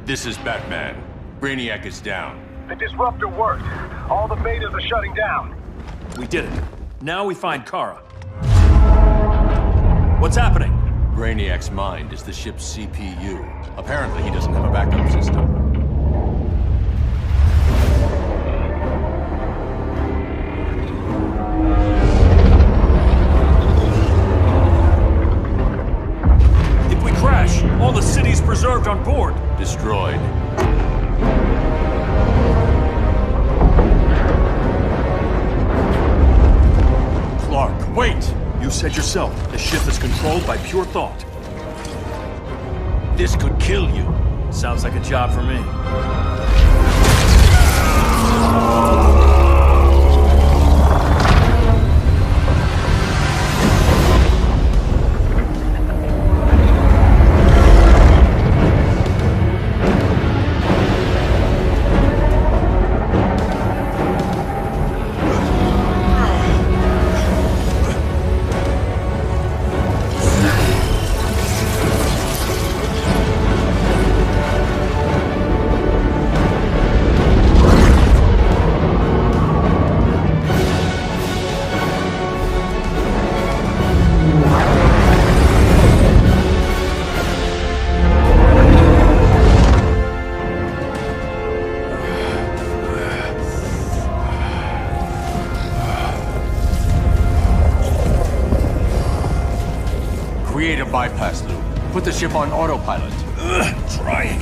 S3: This is Batman. Brainiac is down.
S4: The disruptor worked. All the betas are shutting down.
S8: We did it. Now we find Kara. What's happening?
S3: Brainiac's mind is the ship's CPU. Apparently he doesn't have a backup system.
S8: If we crash, all the city's preserved on board.
S3: Destroyed.
S8: Clark, wait! You said yourself, the ship is controlled by pure thought.
S3: This could kill you.
S8: Sounds like a job for me.
S3: Create a bypass loop. Put the ship on autopilot.
S14: Trying.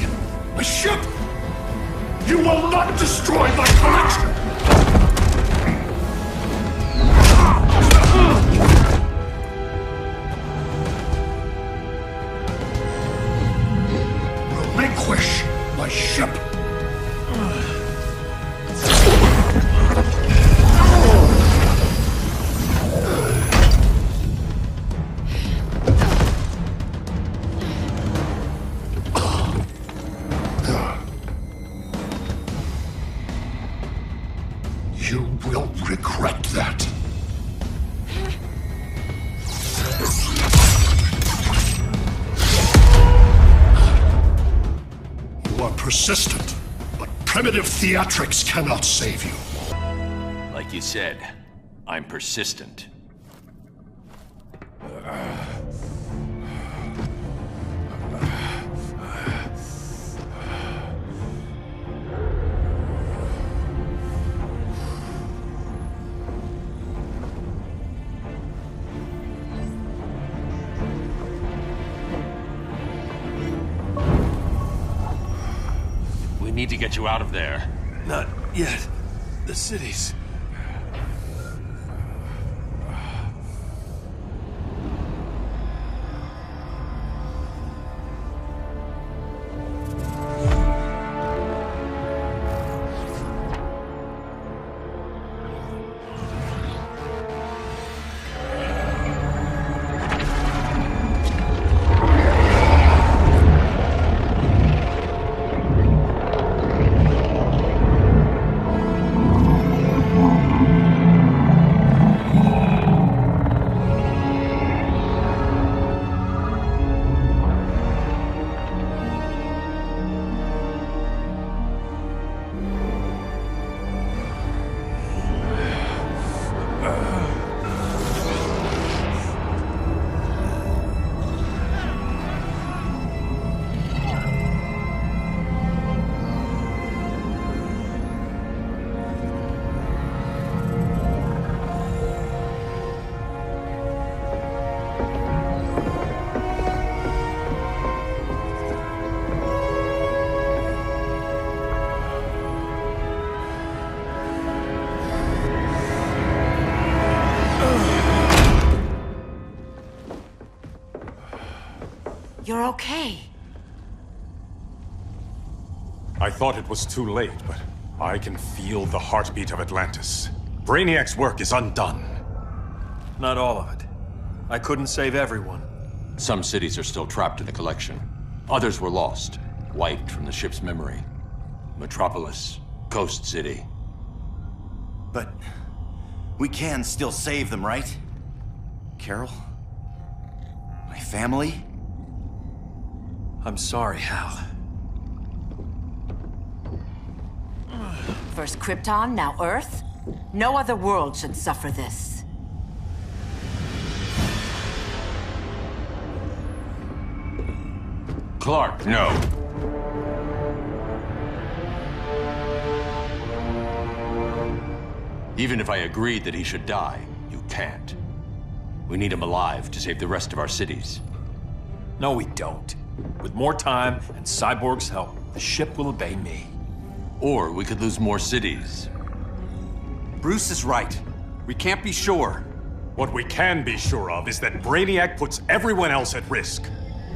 S14: My ship! You will not destroy my collection! Relinquish my ship! You will regret that. You are persistent, but primitive theatrics cannot save you.
S3: Like you said, I'm persistent. We need to get you out of there.
S10: Not yet. The city's...
S22: You're okay.
S10: I thought it was too late, but I can feel the heartbeat of Atlantis. Brainiac's work is undone.
S8: Not all of it. I couldn't save everyone.
S3: Some cities are still trapped in the collection. Others were lost, wiped from the ship's memory. Metropolis, Coast City.
S11: But we can still save them, right? Carol? My family?
S8: I'm sorry, Hal.
S22: First Krypton, now Earth? No other world should suffer this.
S3: Clark, no. Even if I agreed that he should die, you can't. We need him alive to save the rest of our cities.
S8: No, we don't. With more time and Cyborg's help, the ship will obey me.
S3: Or we could lose more cities.
S16: Bruce is right. We can't be sure.
S10: What we can be sure of is that Brainiac puts everyone else at risk.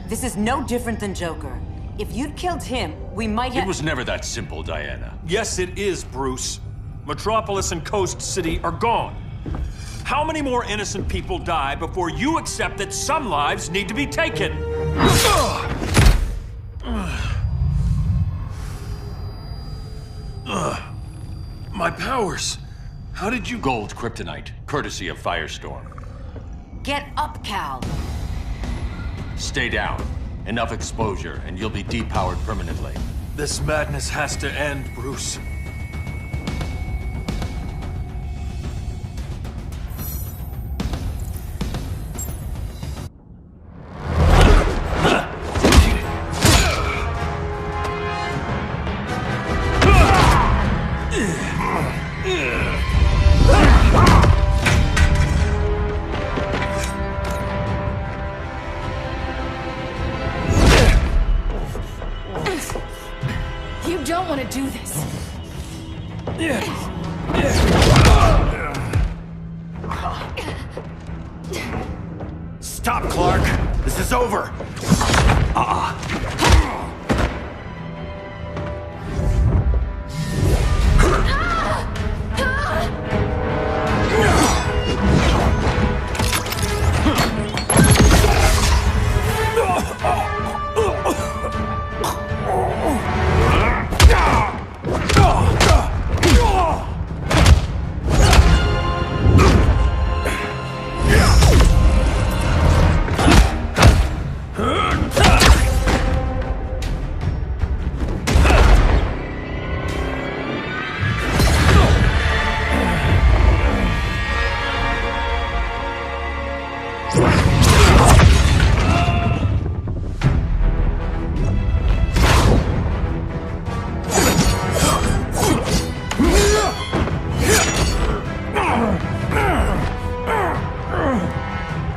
S22: This is no different than Joker. If you'd killed him, we might have—
S3: It was never that simple, Diana.
S8: Yes, it is, Bruce. Metropolis and Coast City are gone. How many more innocent people die before you accept that some lives need to be taken? My powers. How did you—
S3: Gold kryptonite, courtesy of Firestorm.
S22: Get up, Cal.
S3: Stay down. Enough exposure, and you'll be depowered permanently.
S8: This madness has to end, Bruce.
S2: You don't want to do this.
S11: Stop, Clark! This is over!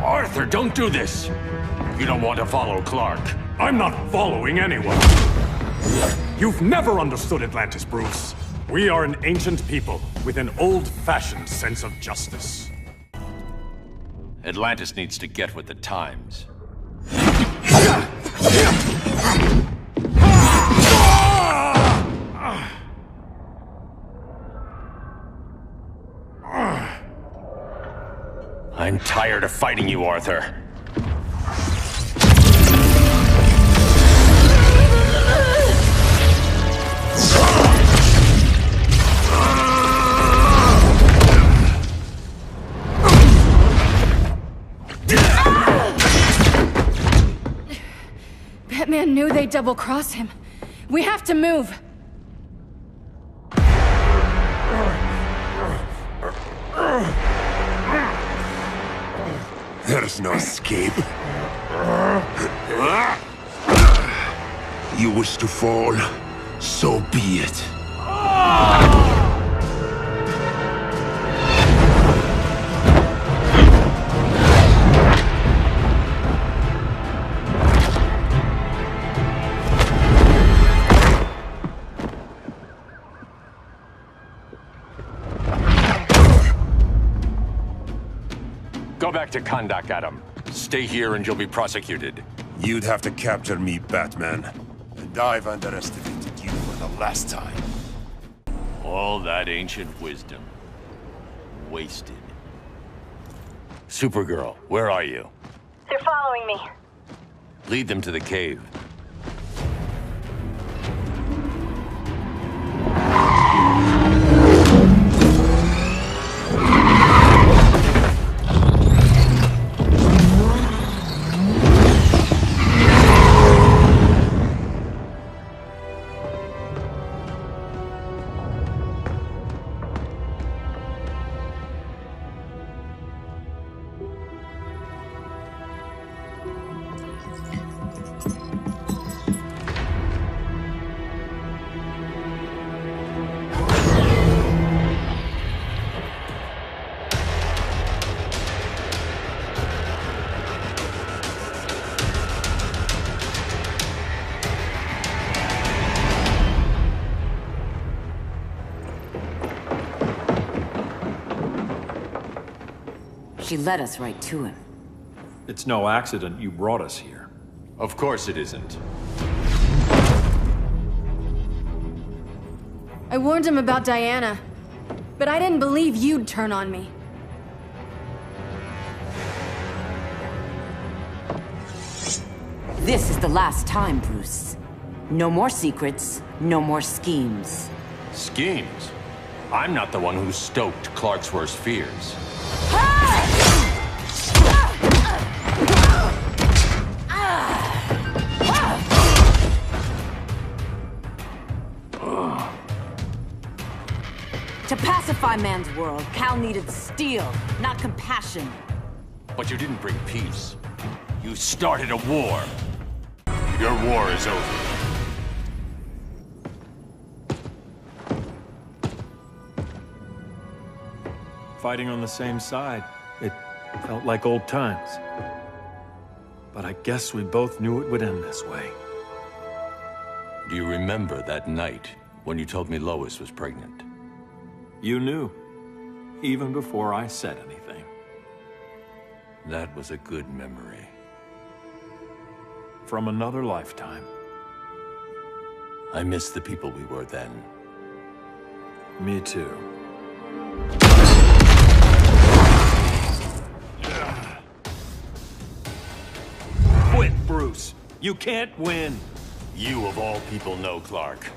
S3: Arthur, don't do this! You don't want to follow Clark.
S10: I'm not following anyone. You've never understood Atlantis, Bruce. We are an ancient people with an old-fashioned sense of justice.
S3: Atlantis needs to get with the times. I'm tired of fighting you, Arthur.
S2: Batman knew they'd double-cross him. We have to move.
S17: There's no escape. You wish to fall, so be it.
S3: Go back to Kahndaq, Adam. Stay here and you'll be prosecuted.
S17: You'd have to capture me, Batman. And I've underestimated you for the last time.
S3: All that ancient wisdom. Wasted. Supergirl, where are you?
S20: They're following me.
S3: Lead them to the cave.
S22: She led us right to him.
S8: It's no accident you brought us here.
S3: Of course it isn't.
S2: I warned him about Diana, but I didn't believe you'd turn on me.
S22: This is the last time, Bruce. No more secrets, no more schemes.
S3: Schemes? I'm not the one who stoked Clark's worst fears.
S22: To pacify man's world, Cal needed steel, not compassion.
S3: But you didn't bring peace. You started a war. Your war is over.
S8: Fighting on the same side, it felt like old times. But I guess we both knew it would end this way.
S3: Do you remember that night when you told me Lois was pregnant?
S8: You knew, even before I said anything.
S3: That was a good memory.
S8: From another lifetime.
S3: I miss the people we were then.
S8: Me too. Quit, Bruce. You can't win.
S3: You of all people know, Clark.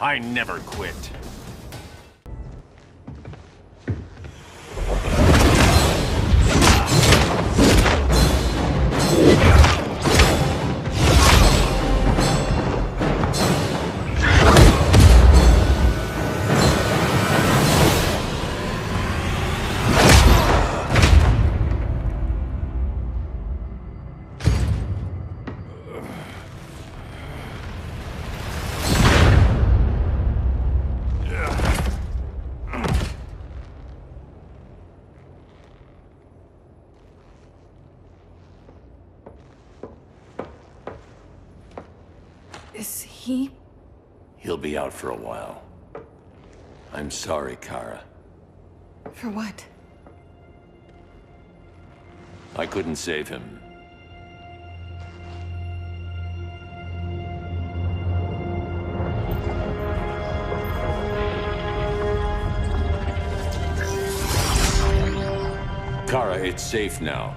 S3: I never quit.
S2: Is he?
S3: He'll be out for a while. I'm sorry, Kara.
S2: For what?
S3: I couldn't save him. Kara, it's safe now.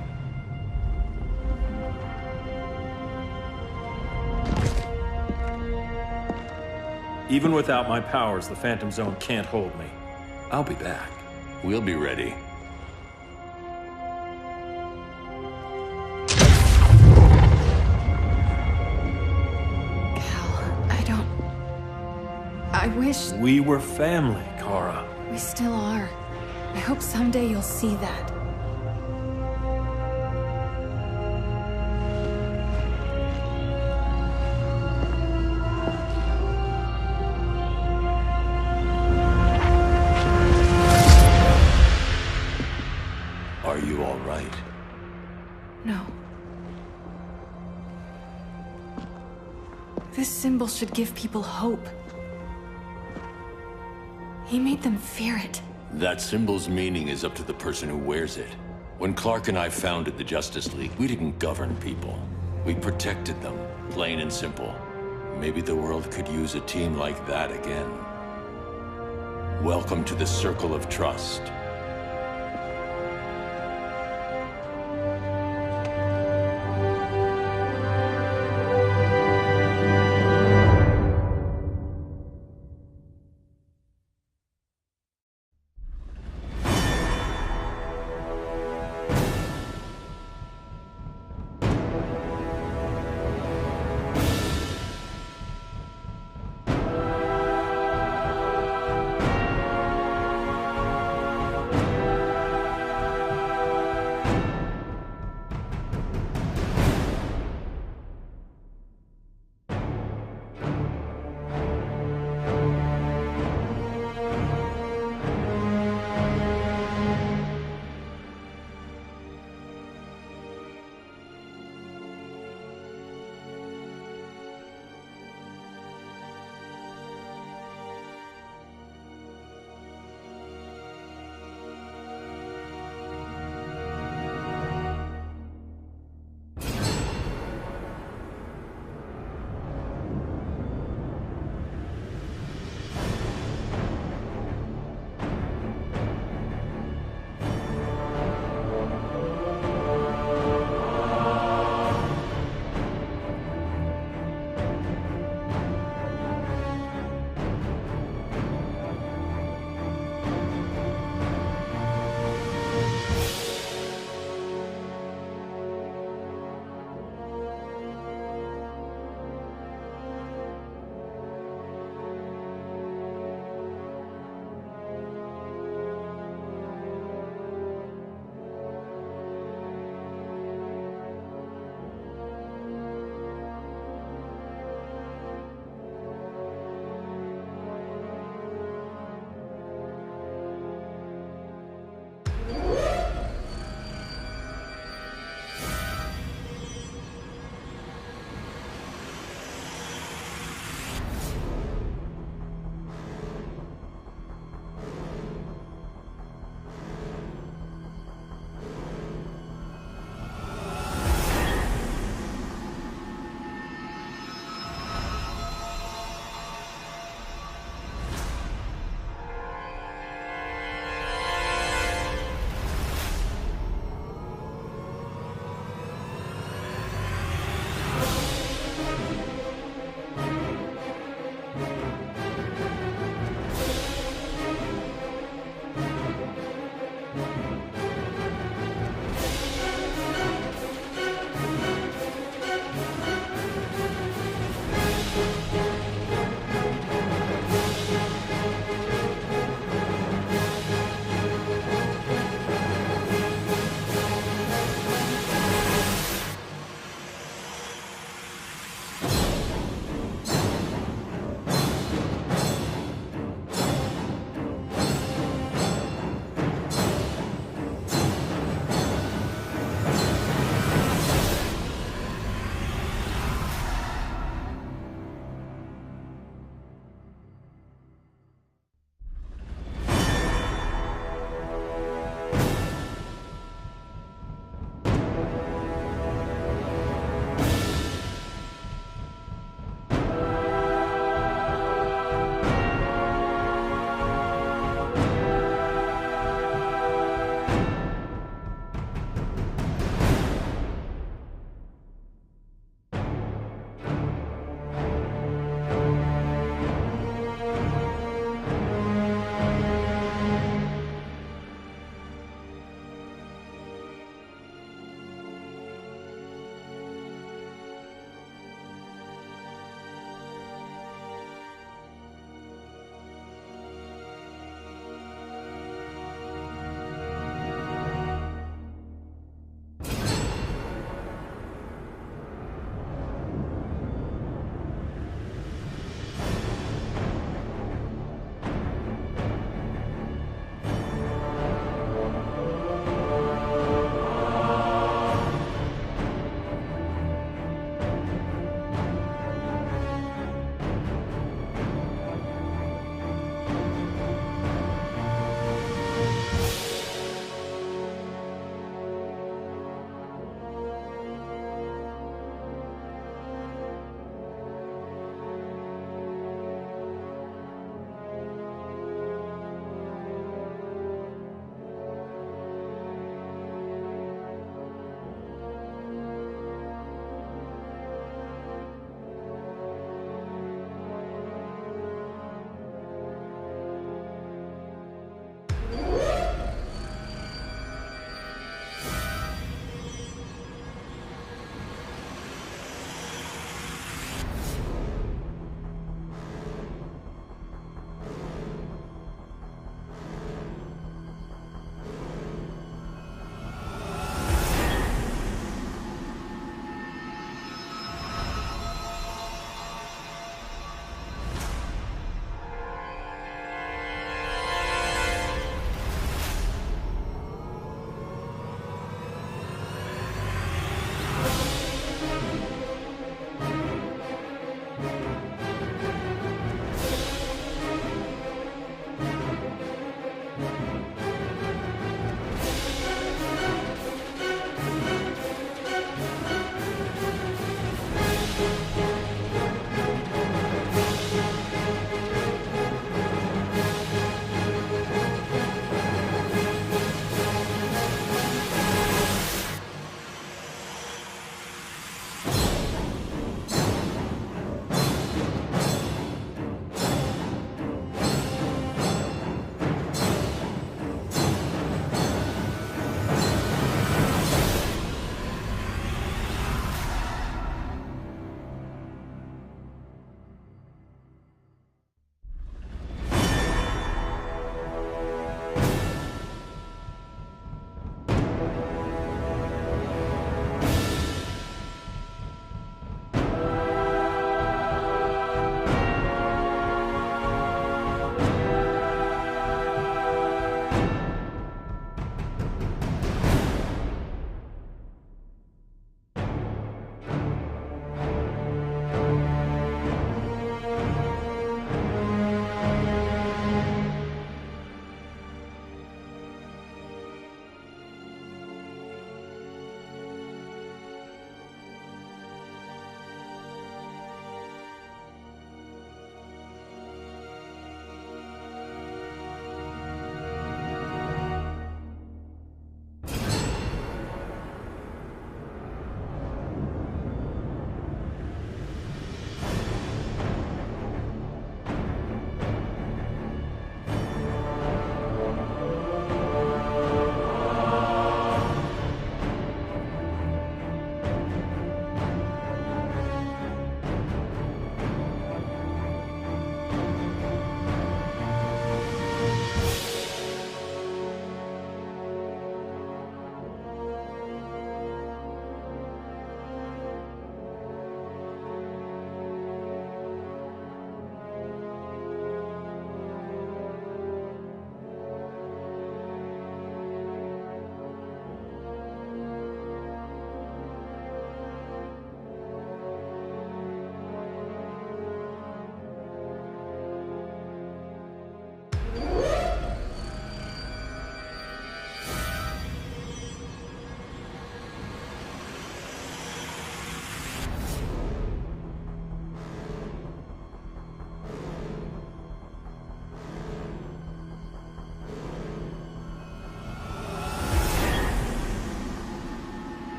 S8: Even without my powers, the Phantom Zone can't hold me. I'll be back.
S3: We'll be ready.
S2: I wish...
S8: We were family, Kara.
S2: We still are. I hope someday you'll see that.
S3: Are you all right?
S2: No. This symbol should give people hope. He made them fear it.
S3: That symbol's meaning is up to the person who wears it. When Clark and I founded the Justice League, we didn't govern people. We protected them, plain and simple. Maybe the world could use a team like that again. Welcome to the Circle of Trust.